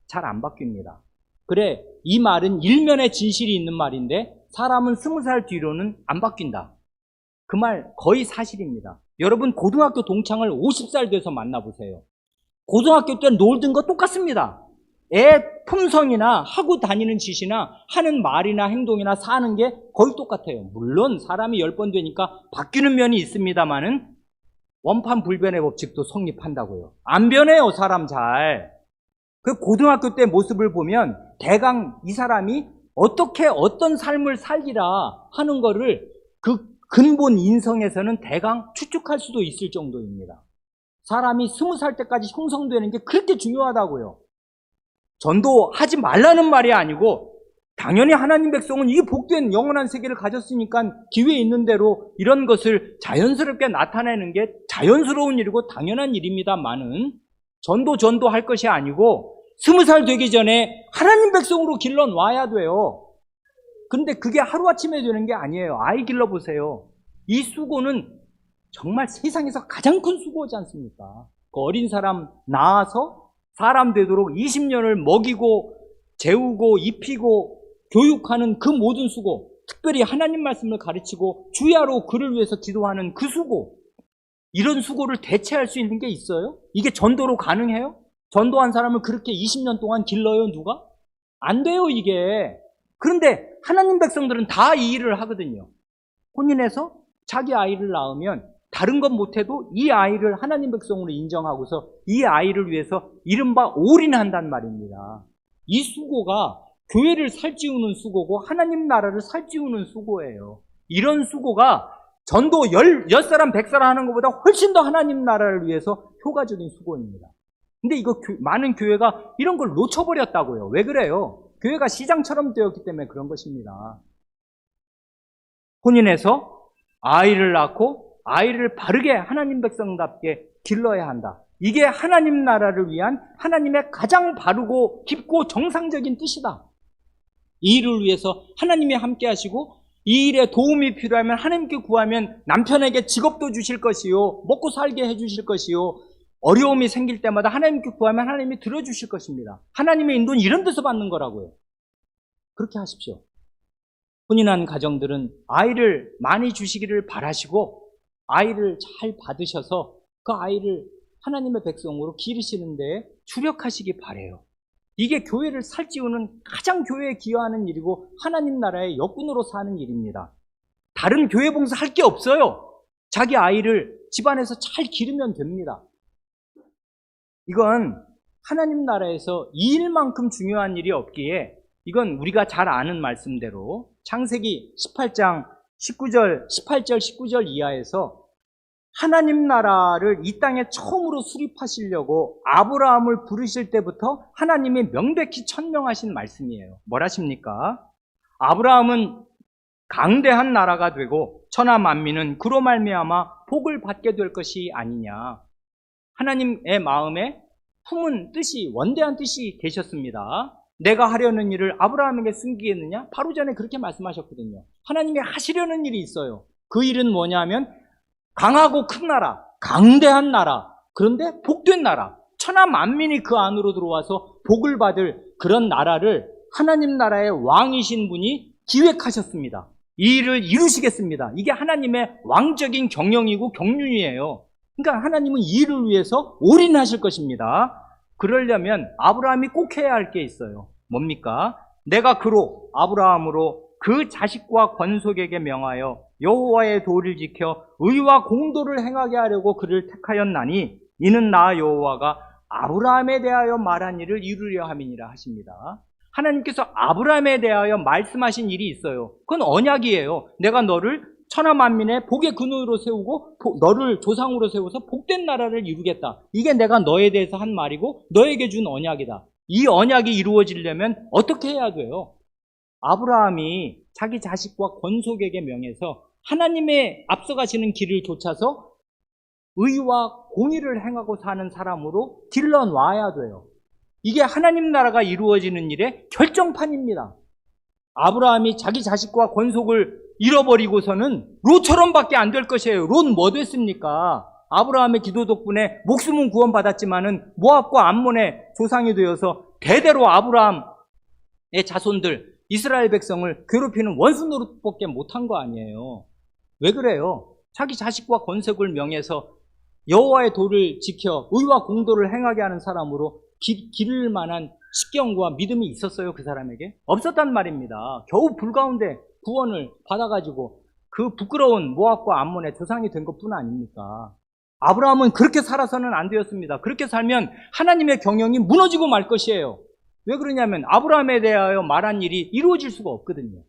잘 안 바뀝니다. 그래, 이 말은 일면에 진실이 있는 말인데 사람은 20살 뒤로는 안 바뀐다. 그 말 거의 사실입니다. 여러분 고등학교 동창을 50살 돼서 만나보세요. 고등학교 때 놀던 거 똑같습니다. 애 품성이나 하고 다니는 짓이나 하는 말이나 행동이나 사는 게 거의 똑같아요. 물론 사람이 10번 되니까 바뀌는 면이 있습니다만은 원판불변의 법칙도 성립한다고요. 안 변해요, 사람 잘. 그 고등학교 때 모습을 보면 대강 이 사람이 어떻게 어떤 삶을 살기라 하는 거를 그 근본 인성에서는 대강 추측할 수도 있을 정도입니다. 사람이 20살 때까지 형성되는 게 그렇게 중요하다고요. 전도하지 말라는 말이 아니고 당연히 하나님 백성은 이 복된 영원한 세계를 가졌으니까 기회 있는 대로 이런 것을 자연스럽게 나타내는 게 자연스러운 일이고 당연한 일입니다만은 전도할 것이 아니고 20살 되기 전에 하나님 백성으로 길러놔야 돼요. 근데 그게 하루아침에 되는 게 아니에요. 아이 길러보세요. 이 수고는 정말 세상에서 가장 큰 수고지 않습니까? 그 어린 사람 낳아서 사람 되도록 20년을 먹이고 재우고 입히고 교육하는 그 모든 수고, 특별히 하나님 말씀을 가르치고 주야로 그를 위해서 기도하는 그 수고, 이런 수고를 대체할 수 있는 게 있어요? 이게 전도로 가능해요? 전도한 사람을 그렇게 20년 동안 길러요, 누가? 안 돼요, 이게. 그런데 하나님 백성들은 다 이 일을 하거든요. 혼인해서 자기 아이를 낳으면 다른 건 못해도 이 아이를 하나님 백성으로 인정하고서 이 아이를 위해서 이른바 올인한단 말입니다. 이 수고가 교회를 살찌우는 수고고 하나님 나라를 살찌우는 수고예요. 이런 수고가 전도 10사람 100사람 하는 것보다 훨씬 더 하나님 나라를 위해서 효과적인 수고입니다. 근데 이거 많은 교회가 이런 걸 놓쳐버렸다고요. 왜 그래요? 교회가 시장처럼 되었기 때문에 그런 것입니다. 혼인해서 아이를 낳고 아이를 바르게 하나님 백성답게 길러야 한다. 이게 하나님 나라를 위한 하나님의 가장 바르고 깊고 정상적인 뜻이다. 이 일을 위해서 하나님이 함께 하시고 이 일에 도움이 필요하면 하나님께 구하면 남편에게 직업도 주실 것이요, 먹고 살게 해주실 것이요, 어려움이 생길 때마다 하나님께 구하면 하나님이 들어주실 것입니다. 하나님의 인도는 이런 데서 받는 거라고요. 그렇게 하십시오. 혼인한 가정들은 아이를 많이 주시기를 바라시고 아이를 잘 받으셔서 그 아이를 하나님의 백성으로 기르시는 데 주력하시기 바라요. 이게 교회를 살찌우는 가장 교회에 기여하는 일이고 하나님 나라의 역군으로 사는 일입니다. 다른 교회 봉사 할 게 없어요. 자기 아이를 집안에서 잘 기르면 됩니다. 이건 하나님 나라에서 이 일만큼 중요한 일이 없기에 이건 우리가 잘 아는 말씀대로 창세기 18장 18절 19절 이하에서 하나님 나라를 이 땅에 처음으로 수립하시려고 아브라함을 부르실 때부터 하나님이 명백히 천명하신 말씀이에요. 뭐라십니까? 아브라함은 강대한 나라가 되고 천하 만민은 그로 말미암아 복을 받게 될 것이 아니냐. 하나님의 마음에 품은 뜻이, 원대한 뜻이 계셨습니다. 내가 하려는 일을 아브라함에게 숨기겠느냐? 바로 전에 그렇게 말씀하셨거든요. 하나님이 하시려는 일이 있어요. 그 일은 뭐냐면 강하고 큰 나라, 강대한 나라, 그런데 복된 나라, 천하 만민이 그 안으로 들어와서 복을 받을 그런 나라를 하나님 나라의 왕이신 분이 기획하셨습니다. 이 일을 이루시겠습니다. 이게 하나님의 왕적인 경영이고 경륜이에요. 그러니까 하나님은 이 일을 위해서 올인하실 것입니다. 그러려면 아브라함이 꼭 해야 할 게 있어요. 뭡니까? 내가 그로 아브라함으로 그 자식과 권속에게 명하여 여호와의 도를 지켜 의와 공도를 행하게 하려고 그를 택하였나니 이는 나 여호와가 아브라함에 대하여 말한 일을 이루려 함이니라 하십니다. 하나님께서 아브라함에 대하여 말씀하신 일이 있어요. 그건 언약이에요. 내가 너를 천하 만민의 복의 근원으로 세우고 너를 조상으로 세워서 복된 나라를 이루겠다. 이게 내가 너에 대해서 한 말이고 너에게 준 언약이다. 이 언약이 이루어지려면 어떻게 해야 돼요? 아브라함이 자기 자식과 권속에게 명해서 하나님의 앞서가시는 길을 좇아서 의와 공의를 행하고 사는 사람으로 길러놔야 돼요. 이게 하나님 나라가 이루어지는 일의 결정판입니다. 아브라함이 자기 자식과 권속을 잃어버리고서는 롯처럼밖에 안 될 것이에요. 롯 뭐 됐습니까? 아브라함의 기도 덕분에 목숨은 구원받았지만은 모압과 암몬의 조상이 되어서 대대로 아브라함의 자손들 이스라엘 백성을 괴롭히는 원수 노릇밖에 못한 거 아니에요. 왜 그래요? 자기 자식과 권속을 명해서 여호와의 도를 지켜 의와 공도를 행하게 하는 사람으로 기를 만한 식견과 믿음이 있었어요, 그 사람에게? 없었단 말입니다. 겨우 불가운데 구원을 받아가지고 그 부끄러운 모압과 암몬의 조상이 된 것뿐 아닙니까? 아브라함은 그렇게 살아서는 안 되었습니다. 그렇게 살면 하나님의 경영이 무너지고 말 것이에요. 왜 그러냐면 아브라함에 대하여 말한 일이 이루어질 수가 없거든요.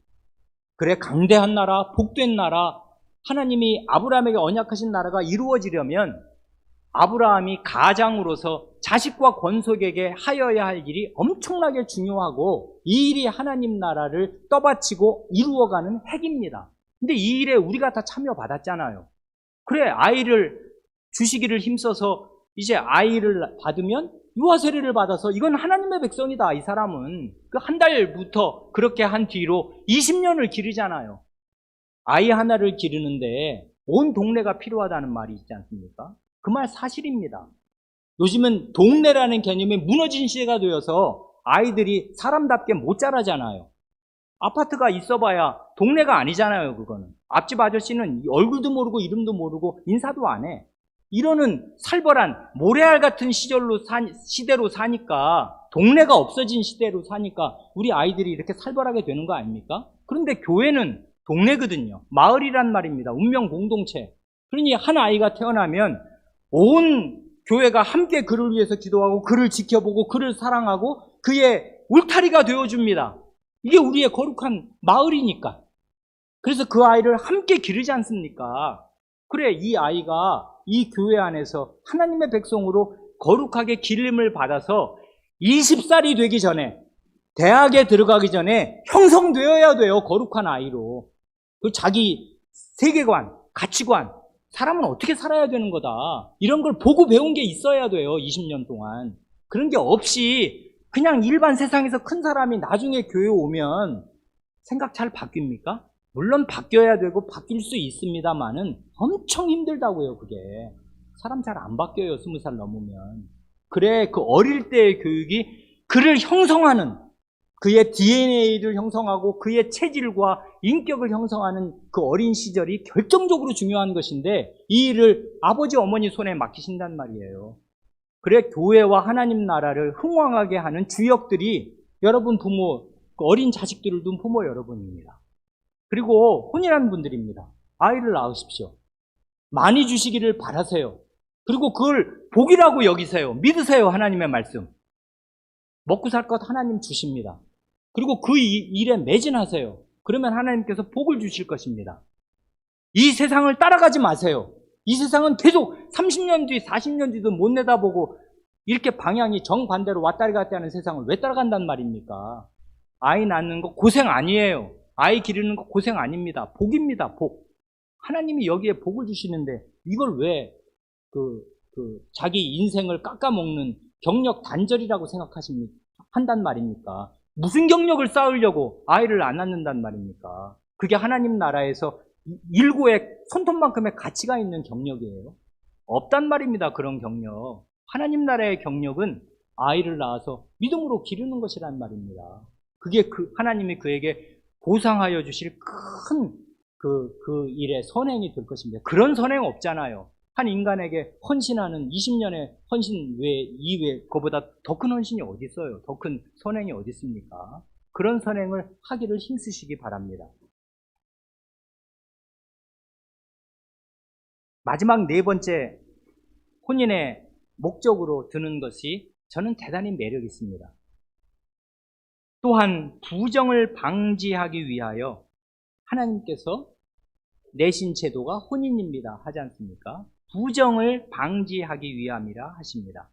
그래, 강대한 나라, 복된 나라, 하나님이 아브라함에게 언약하신 나라가 이루어지려면 아브라함이 가장으로서 자식과 권속에게 하여야 할 일이 엄청나게 중요하고 이 일이 하나님 나라를 떠받치고 이루어가는 핵입니다. 근데 이 일에 우리가 다 참여받았잖아요. 그래, 아이를 주시기를 힘써서 이제 아이를 받으면 유아 세례를 받아서 이건 하나님의 백성이다. 이 사람은 그 한 달부터 그렇게 한 뒤로 20년을 기르잖아요. 아이 하나를 기르는데 온 동네가 필요하다는 말이 있지 않습니까? 그 말 사실입니다. 요즘은 동네라는 개념이 무너진 시대가 되어서 아이들이 사람답게 못 자라잖아요. 아파트가 있어봐야 동네가 아니잖아요, 그거는. 앞집 아저씨는 얼굴도 모르고 이름도 모르고 인사도 안 해. 이러는 살벌한 모래알 같은 시대로 사니까, 동네가 없어진 시대로 사니까 우리 아이들이 이렇게 살벌하게 되는 거 아닙니까? 그런데 교회는 동네거든요. 마을이란 말입니다. 운명 공동체. 그러니 한 아이가 태어나면 온 교회가 함께 그를 위해서 기도하고 그를 지켜보고 그를 사랑하고 그의 울타리가 되어줍니다. 이게 우리의 거룩한 마을이니까. 그래서 그 아이를 함께 기르지 않습니까? 그래, 이 아이가 이 교회 안에서 하나님의 백성으로 거룩하게 기름을 받아서 20살이 되기 전에, 대학에 들어가기 전에 형성되어야 돼요. 거룩한 아이로. 그 자기 세계관, 가치관, 사람은 어떻게 살아야 되는 거다. 이런 걸 보고 배운 게 있어야 돼요. 20년 동안. 그런 게 없이 그냥 일반 세상에서 큰 사람이 나중에 교회 오면 생각 잘 바뀝니까? 물론 바뀌어야 되고 바뀔 수 있습니다만은 엄청 힘들다고요, 그게. 사람 잘 안 바뀌어요, 20살 넘으면. 그래, 그 어릴 때의 교육이 그를 형성하는, 그의 DNA를 형성하고 그의 체질과 인격을 형성하는 그 어린 시절이 결정적으로 중요한 것인데 이 일을 아버지 어머니 손에 맡기신단 말이에요. 그래, 교회와 하나님 나라를 흥왕하게 하는 주역들이 여러분 부모, 그 어린 자식들을 둔 부모 여러분입니다. 그리고 혼인한 분들입니다. 아이를 낳으십시오. 많이 주시기를 바라세요. 그리고 그걸 복이라고 여기세요. 믿으세요, 하나님의 말씀. 먹고 살 것 하나님 주십니다. 그리고 그 일에 매진하세요. 그러면 하나님께서 복을 주실 것입니다. 이 세상을 따라가지 마세요. 이 세상은 계속 30년 뒤, 40년 뒤도 못 내다보고 이렇게 방향이 정반대로 왔다리 갔다 하는 세상을 왜 따라간단 말입니까? 아이 낳는 거 고생 아니에요. 아이 기르는 거 고생 아닙니다. 복입니다, 복. 하나님이 여기에 복을 주시는데 이걸 왜 자기 인생을 깎아먹는 경력 단절이라고 한단 말입니까? 무슨 경력을 쌓으려고 아이를 안 낳는단 말입니까? 그게 하나님 나라에서 일고의 손톱만큼의 가치가 있는 경력이에요. 없단 말입니다, 그런 경력. 하나님 나라의 경력은 아이를 낳아서 믿음으로 기르는 것이란 말입니다. 그게 하나님이 그에게 보상하여 주실 큰 그 일의 선행이 될 것입니다. 그런 선행 없잖아요. 한 인간에게 헌신하는 20년의 헌신 이외에 그보다 더 큰 헌신이 어디 있어요? 더 큰 선행이 어디 있습니까? 그런 선행을 하기를 힘쓰시기 바랍니다. 마지막 네 번째 혼인의 목적으로 드는 것이 저는 대단히 매력 있습니다. 또한 부정을 방지하기 위하여 하나님께서 내신 제도가 혼인입니다 하지 않습니까? 부정을 방지하기 위함이라 하십니다.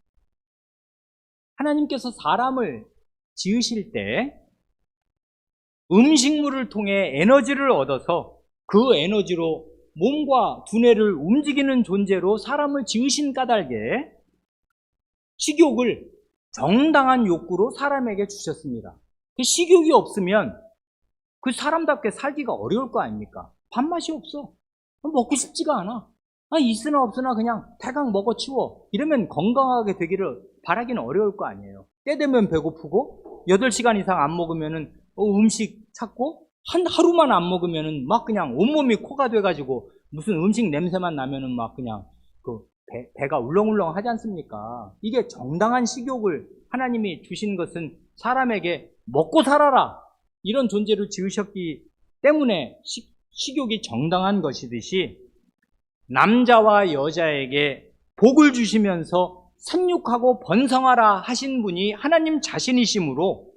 하나님께서 사람을 지으실 때 음식물을 통해 에너지를 얻어서 그 에너지로 몸과 두뇌를 움직이는 존재로 사람을 지으신 까닭에 식욕을 정당한 욕구로 사람에게 주셨습니다. 식욕이 없으면 그 사람답게 살기가 어려울 거 아닙니까? 밥맛이 없어. 먹고 싶지가 않아. 있으나 없으나 그냥 대강 먹어치워. 이러면 건강하게 되기를 바라기는 어려울 거 아니에요. 때 되면 배고프고 8시간 이상 안 먹으면은 음식 찾고 하루만 안 먹으면은 막 그냥 온몸이 코가 돼가지고 무슨 음식 냄새만 나면은 막 그냥 배가 울렁울렁 하지 않습니까? 이게 정당한 식욕을 하나님이 주신 것은 사람에게 먹고 살아라 이런 존재로 지으셨기 때문에 식욕이 정당한 것이듯이 남자와 여자에게 복을 주시면서 생육하고 번성하라 하신 분이 하나님 자신이시므로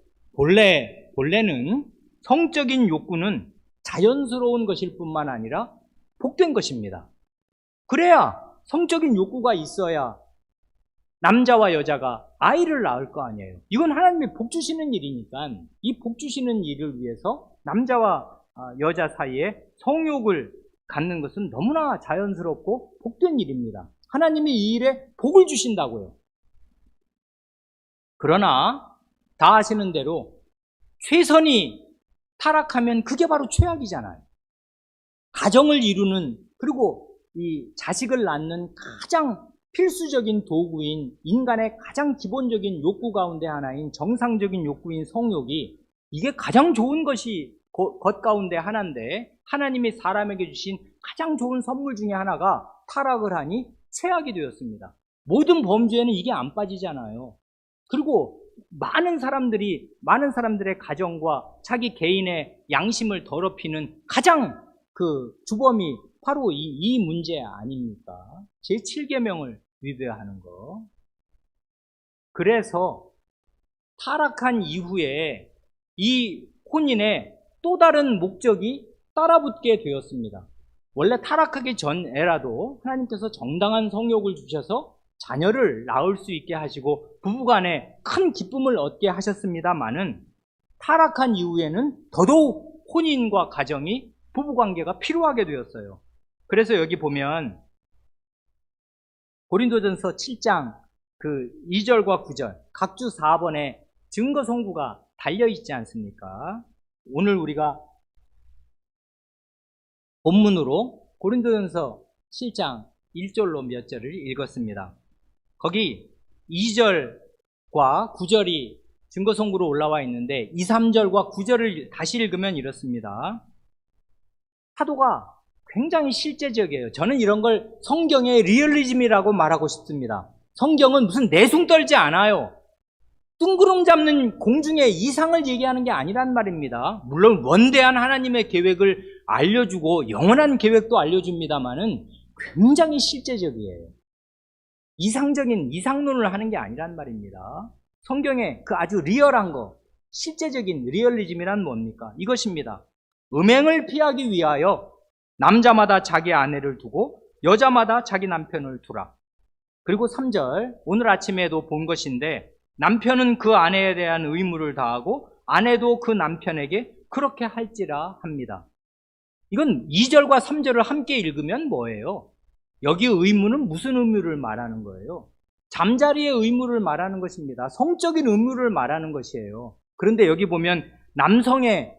본래는 성적인 욕구는 자연스러운 것일 뿐만 아니라 복된 것입니다. 그래야 성적인 욕구가 있어야 남자와 여자가 아이를 낳을 거 아니에요. 이건 하나님이 복 주시는 일이니까 이 복 주시는 일을 위해서 남자와 여자 사이에 성욕을 갖는 것은 너무나 자연스럽고 복된 일입니다. 하나님이 이 일에 복을 주신다고요. 그러나 다 아시는 대로 최선이 타락하면 그게 바로 최악이잖아요. 가정을 이루는 그리고 이 자식을 낳는 가장 필수적인 도구인 인간의 가장 기본적인 욕구 가운데 하나인 정상적인 욕구인 성욕이 이게 가장 좋은 것 가운데 하나인데 하나님이 사람에게 주신 가장 좋은 선물 중에 하나가 타락을 하니 최악이 되었습니다. 모든 범죄에는 이게 안 빠지잖아요. 그리고 많은 사람들의 가정과 자기 개인의 양심을 더럽히는 가장 그 주범이 바로 이 문제 아닙니까? 제7계명을 위배하는 거. 그래서 타락한 이후에 이 혼인에 또 다른 목적이 따라붙게 되었습니다. 원래 타락하기 전에라도 하나님께서 정당한 성욕을 주셔서 자녀를 낳을 수 있게 하시고 부부간에 큰 기쁨을 얻게 하셨습니다마는 타락한 이후에는 더더욱 혼인과 가정이 부부관계가 필요하게 되었어요. 그래서 여기 보면 고린도전서 7장 그 2절과 9절 각주 4번에 증거 송구가 달려있지 않습니까? 오늘 우리가 본문으로 고린도전서 7장 1절로 몇 절을 읽었습니다. 거기 2절과 9절이 증거 송구로 올라와 있는데 2, 3절과 9절을 다시 읽으면 이렇습니다. 사도가 굉장히 실제적이에요. 저는 이런 걸 성경의 리얼리즘이라고 말하고 싶습니다. 성경은 무슨 내숭 떨지 않아요. 뚱그름 잡는 공중의 이상을 얘기하는 게 아니란 말입니다. 물론 원대한 하나님의 계획을 알려주고 영원한 계획도 알려줍니다만은 굉장히 실제적이에요. 이상적인 이상론을 하는 게 아니란 말입니다. 성경의 그 아주 리얼한 거, 실제적인 리얼리즘이란 뭡니까? 이것입니다. 음행을 피하기 위하여 남자마다 자기 아내를 두고 여자마다 자기 남편을 두라. 그리고 3절, 오늘 아침에도 본 것인데 남편은 그 아내에 대한 의무를 다하고 아내도 그 남편에게 그렇게 할지라 합니다. 이건 2절과 3절을 함께 읽으면 뭐예요? 여기 의무는 무슨 의무를 말하는 거예요? 잠자리의 의무를 말하는 것입니다. 성적인 의무를 말하는 것이에요. 그런데 여기 보면 남성의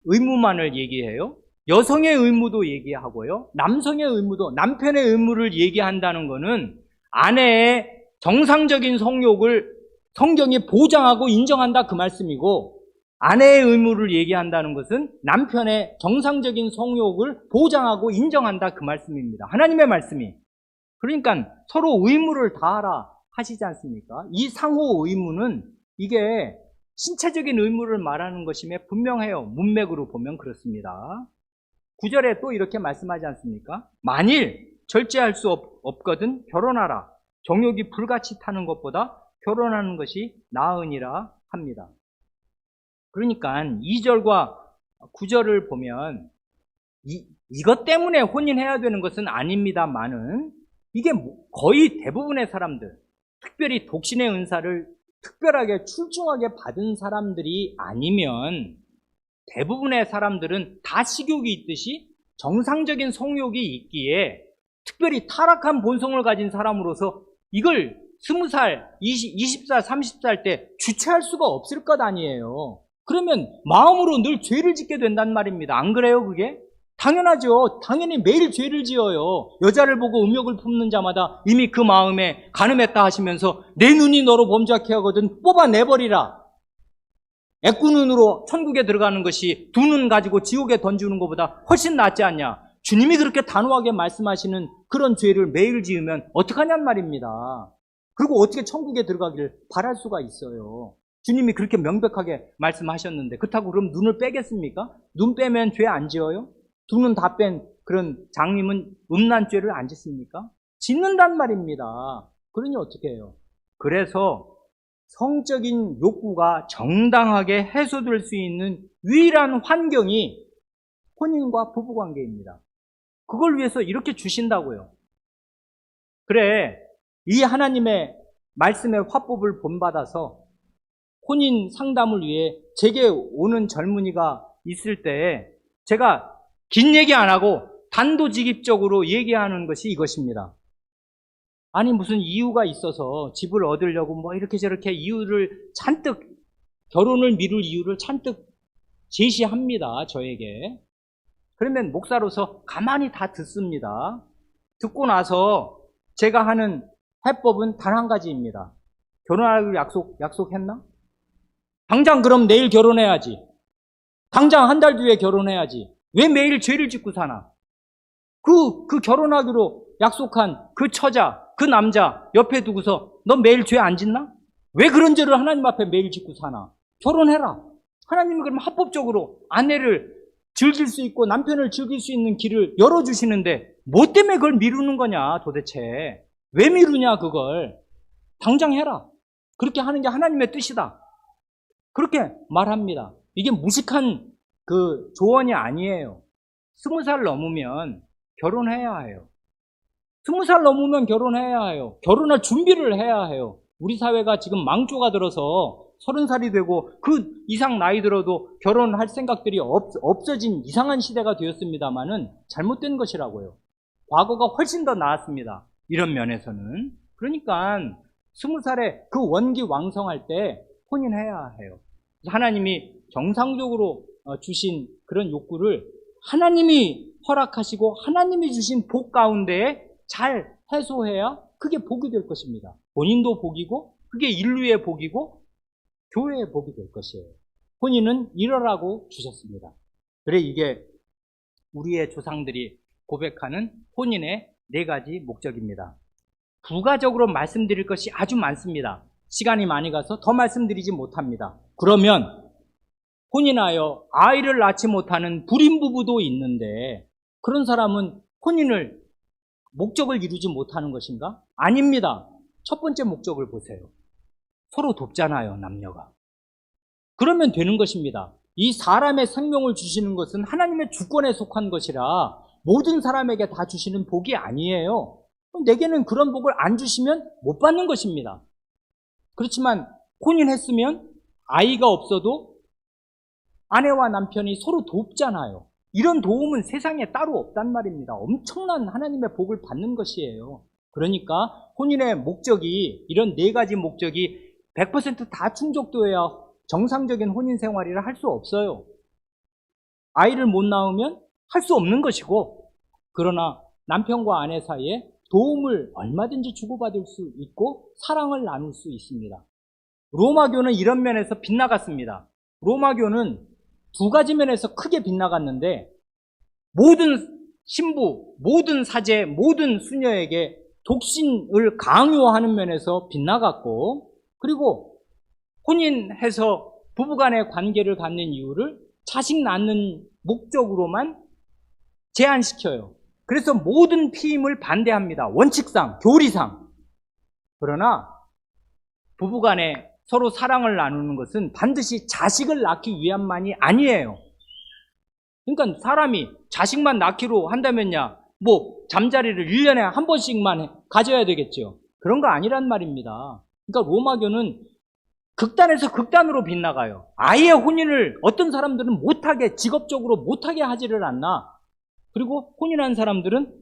의무만을 얘기해요. 여성의 의무도 얘기하고요. 남성의 의무도, 남편의 의무를 얘기한다는 것은 아내의 정상적인 성욕을 성경이 보장하고 인정한다 그 말씀이고, 아내의 의무를 얘기한다는 것은 남편의 정상적인 성욕을 보장하고 인정한다 그 말씀입니다. 하나님의 말씀이. 그러니까 서로 의무를 다하라 하시지 않습니까? 이 상호 의무는 이게 신체적인 의무를 말하는 것임에 분명해요. 문맥으로 보면 그렇습니다. 9절에 또 이렇게 말씀하지 않습니까? 만일 절제할 수 없거든 결혼하라. 정욕이 불같이 타는 것보다 결혼하는 것이 나으니라 합니다. 그러니까 2절과 9절을 보면 이것 때문에 혼인해야 되는 것은 아닙니다만은 이게 거의 대부분의 사람들, 특별히 독신의 은사를 특별하게 출중하게 받은 사람들이 아니면 대부분의 사람들은 다 식욕이 있듯이 정상적인 성욕이 있기에 특별히 타락한 본성을 가진 사람으로서 이걸 20살, 20살, 30살 때 주체할 수가 없을 것 아니에요. 그러면 마음으로 늘 죄를 짓게 된단 말입니다. 안 그래요, 그게? 당연하죠. 당연히 매일 죄를 지어요. 여자를 보고 음욕을 품는 자마다 이미 그 마음에 간음했다 하시면서 내 눈이 너로 범죄하게 하거든 뽑아내버리라. 애꾸 눈으로 천국에 들어가는 것이 두 눈 가지고 지옥에 던지는 것보다 훨씬 낫지 않냐. 주님이 그렇게 단호하게 말씀하시는 그런 죄를 매일 지으면 어떡하냔 말입니다. 그리고 어떻게 천국에 들어가기를 바랄 수가 있어요. 주님이 그렇게 명백하게 말씀하셨는데 그렇다고 그럼 눈을 빼겠습니까? 눈 빼면 죄 안 지어요? 두 눈 다 뺀 그런 장님은 음란죄를 안 짓습니까? 짓는단 말입니다. 그러니 어떻게 해요? 그래서 성적인 욕구가 정당하게 해소될 수 있는 유일한 환경이 혼인과 부부관계입니다. 그걸 위해서 이렇게 주신다고요. 그래, 이 하나님의 말씀의 화법을 본받아서 혼인 상담을 위해 제게 오는 젊은이가 있을 때 제가 긴 얘기 안 하고 단도직입적으로 얘기하는 것이 이것입니다. 아니 무슨 이유가 있어서 집을 얻으려고 뭐 이렇게 저렇게 이유를 잔뜩 결혼을 미룰 이유를 잔뜩 제시합니다. 저에게. 그러면 목사로서 가만히 다 듣습니다. 듣고 나서 제가 하는 해법은 단 한 가지입니다. 결혼하기로 약속했나? 당장 그럼 내일 결혼해야지. 당장 한 달 뒤에 결혼해야지. 왜 매일 죄를 짓고 사나? 그 결혼하기로 약속한 그 처자, 그 남자 옆에 두고서 너 매일 죄 안 짓나? 왜 그런 죄를 하나님 앞에 매일 짓고 사나? 결혼해라. 하나님은 그럼 합법적으로 아내를 즐길 수 있고 남편을 즐길 수 있는 길을 열어주시는데 뭐 때문에 그걸 미루는 거냐 도대체. 왜 미루냐 그걸. 당장 해라. 그렇게 하는 게 하나님의 뜻이다. 그렇게 말합니다. 이게 무식한 그 조언이 아니에요. 20살 넘으면 결혼해야 해요. 20살 넘으면 결혼해야 해요. 결혼할 준비를 해야 해요. 우리 사회가 지금 망조가 들어서 30살이 되고 그 이상 나이 들어도 결혼할 생각들이 없어진 이상한 시대가 되었습니다만은 잘못된 것이라고요. 과거가 훨씬 더 나았습니다. 이런 면에서는. 그러니까 20살에 그 원기 왕성할 때 혼인해야 해요. 하나님이 정상적으로 주신 그런 욕구를 하나님이 허락하시고 하나님이 주신 복 가운데에 잘 해소해야 그게 복이 될 것입니다. 본인도 복이고 그게 인류의 복이고 교회의 복이 될 것이에요. 혼인은 이러라고 주셨습니다. 그래 이게 우리의 조상들이 고백하는 혼인의 4가지 목적입니다. 부가적으로 말씀드릴 것이 아주 많습니다. 시간이 많이 가서 더 말씀드리지 못합니다. 그러면 혼인하여 아이를 낳지 못하는 불임 부부도 있는데 그런 사람은 혼인을 목적을 이루지 못하는 것인가? 아닙니다. 첫 번째 목적을 보세요. 서로 돕잖아요, 남녀가. 그러면 되는 것입니다. 이 사람의 생명을 주시는 것은 하나님의 주권에 속한 것이라 모든 사람에게 다 주시는 복이 아니에요. 내게는 그런 복을 안 주시면 못 받는 것입니다. 그렇지만 혼인했으면 아이가 없어도 아내와 남편이 서로 돕잖아요. 이런 도움은 세상에 따로 없단 말입니다. 엄청난 하나님의 복을 받는 것이에요. 그러니까 혼인의 목적이 이런 4가지 목적이 100% 다 충족되어야 정상적인 혼인 생활이라 할 수 없어요. 아이를 못 낳으면 할 수 없는 것이고 그러나 남편과 아내 사이에 도움을 얼마든지 주고받을 수 있고 사랑을 나눌 수 있습니다. 로마교는 이런 면에서 빗나갔습니다. 로마교는 2가지 면에서 크게 빗나갔는데 모든 신부, 모든 사제, 모든 수녀에게 독신을 강요하는 면에서 빗나갔고 그리고 혼인해서 부부간의 관계를 갖는 이유를 자식 낳는 목적으로만 제한시켜요. 그래서 모든 피임을 반대합니다. 원칙상, 교리상. 그러나 부부간에 서로 사랑을 나누는 것은 반드시 자식을 낳기 위함만이 아니에요. 그러니까 사람이 자식만 낳기로 한다면야 잠자리를 1년에 한 번씩만 가져야 되겠죠. 그런 거 아니란 말입니다. 그러니까 로마교는 극단에서 극단으로 빗나가요. 아예 혼인을 어떤 사람들은 못하게, 직업적으로 못하게 하지를 않나. 그리고 혼인한 사람들은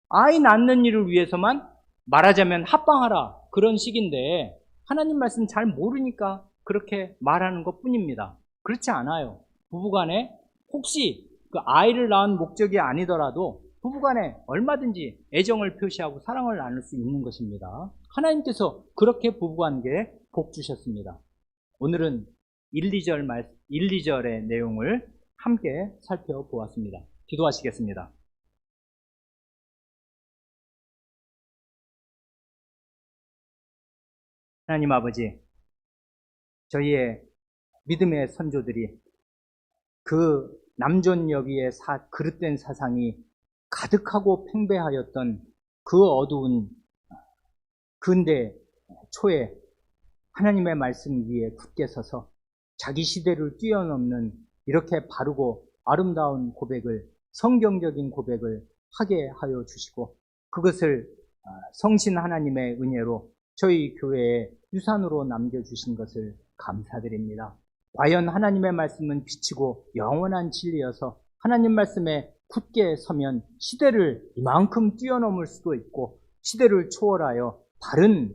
아이 낳는 일을 위해서만 말하자면 합방하라, 그런 식인데 하나님 말씀 잘 모르니까 그렇게 말하는 것 뿐입니다. 그렇지 않아요. 부부간에 혹시 그 아이를 낳은 목적이 아니더라도 부부간에 얼마든지 애정을 표시하고 사랑을 나눌 수 있는 것입니다. 하나님께서 그렇게 부부관계에 복 주셨습니다. 오늘은 1, 2절의 내용을 함께 살펴보았습니다. 기도하시겠습니다. 하나님 아버지, 저희의 믿음의 선조들이 그 남존 여기에 그릇된 사상이 가득하고 팽배하였던 그 어두운 근대 초에 하나님의 말씀 위에 굳게 서서 자기 시대를 뛰어넘는 이렇게 바르고 아름다운 고백을, 성경적인 고백을 하게 하여 주시고 그것을 성신 하나님의 은혜로 저희 교회에 유산으로 남겨주신 것을 감사드립니다. 과연 하나님의 말씀은 빛이고 영원한 진리여서 하나님 말씀에 굳게 서면 시대를 이만큼 뛰어넘을 수도 있고 시대를 초월하여 바른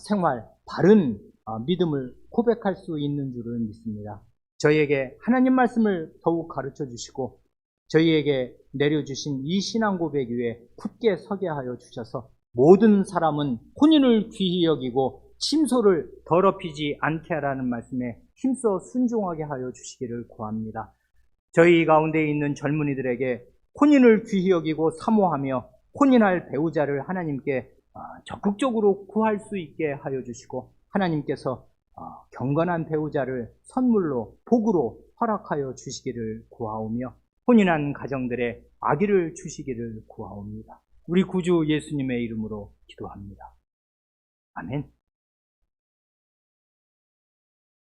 생활, 바른 믿음을 고백할 수 있는 줄을 믿습니다. 저희에게 하나님 말씀을 더욱 가르쳐 주시고 저희에게 내려주신 이 신앙 고백 위에 굳게 서게 하여 주셔서 모든 사람은 혼인을 귀히 여기고 침소를 더럽히지 않게 하라는 말씀에 힘써 순종하게 하여 주시기를 구합니다. 저희 가운데 있는 젊은이들에게 혼인을 귀히 여기고 사모하며 혼인할 배우자를 하나님께 적극적으로 구할 수 있게 하여 주시고 하나님께서 경건한 배우자를 선물로 복으로 허락하여 주시기를 구하오며 혼인한 가정들의 아기를 주시기를 구하옵니다. 우리 구주 예수님의 이름으로 기도합니다. 아멘.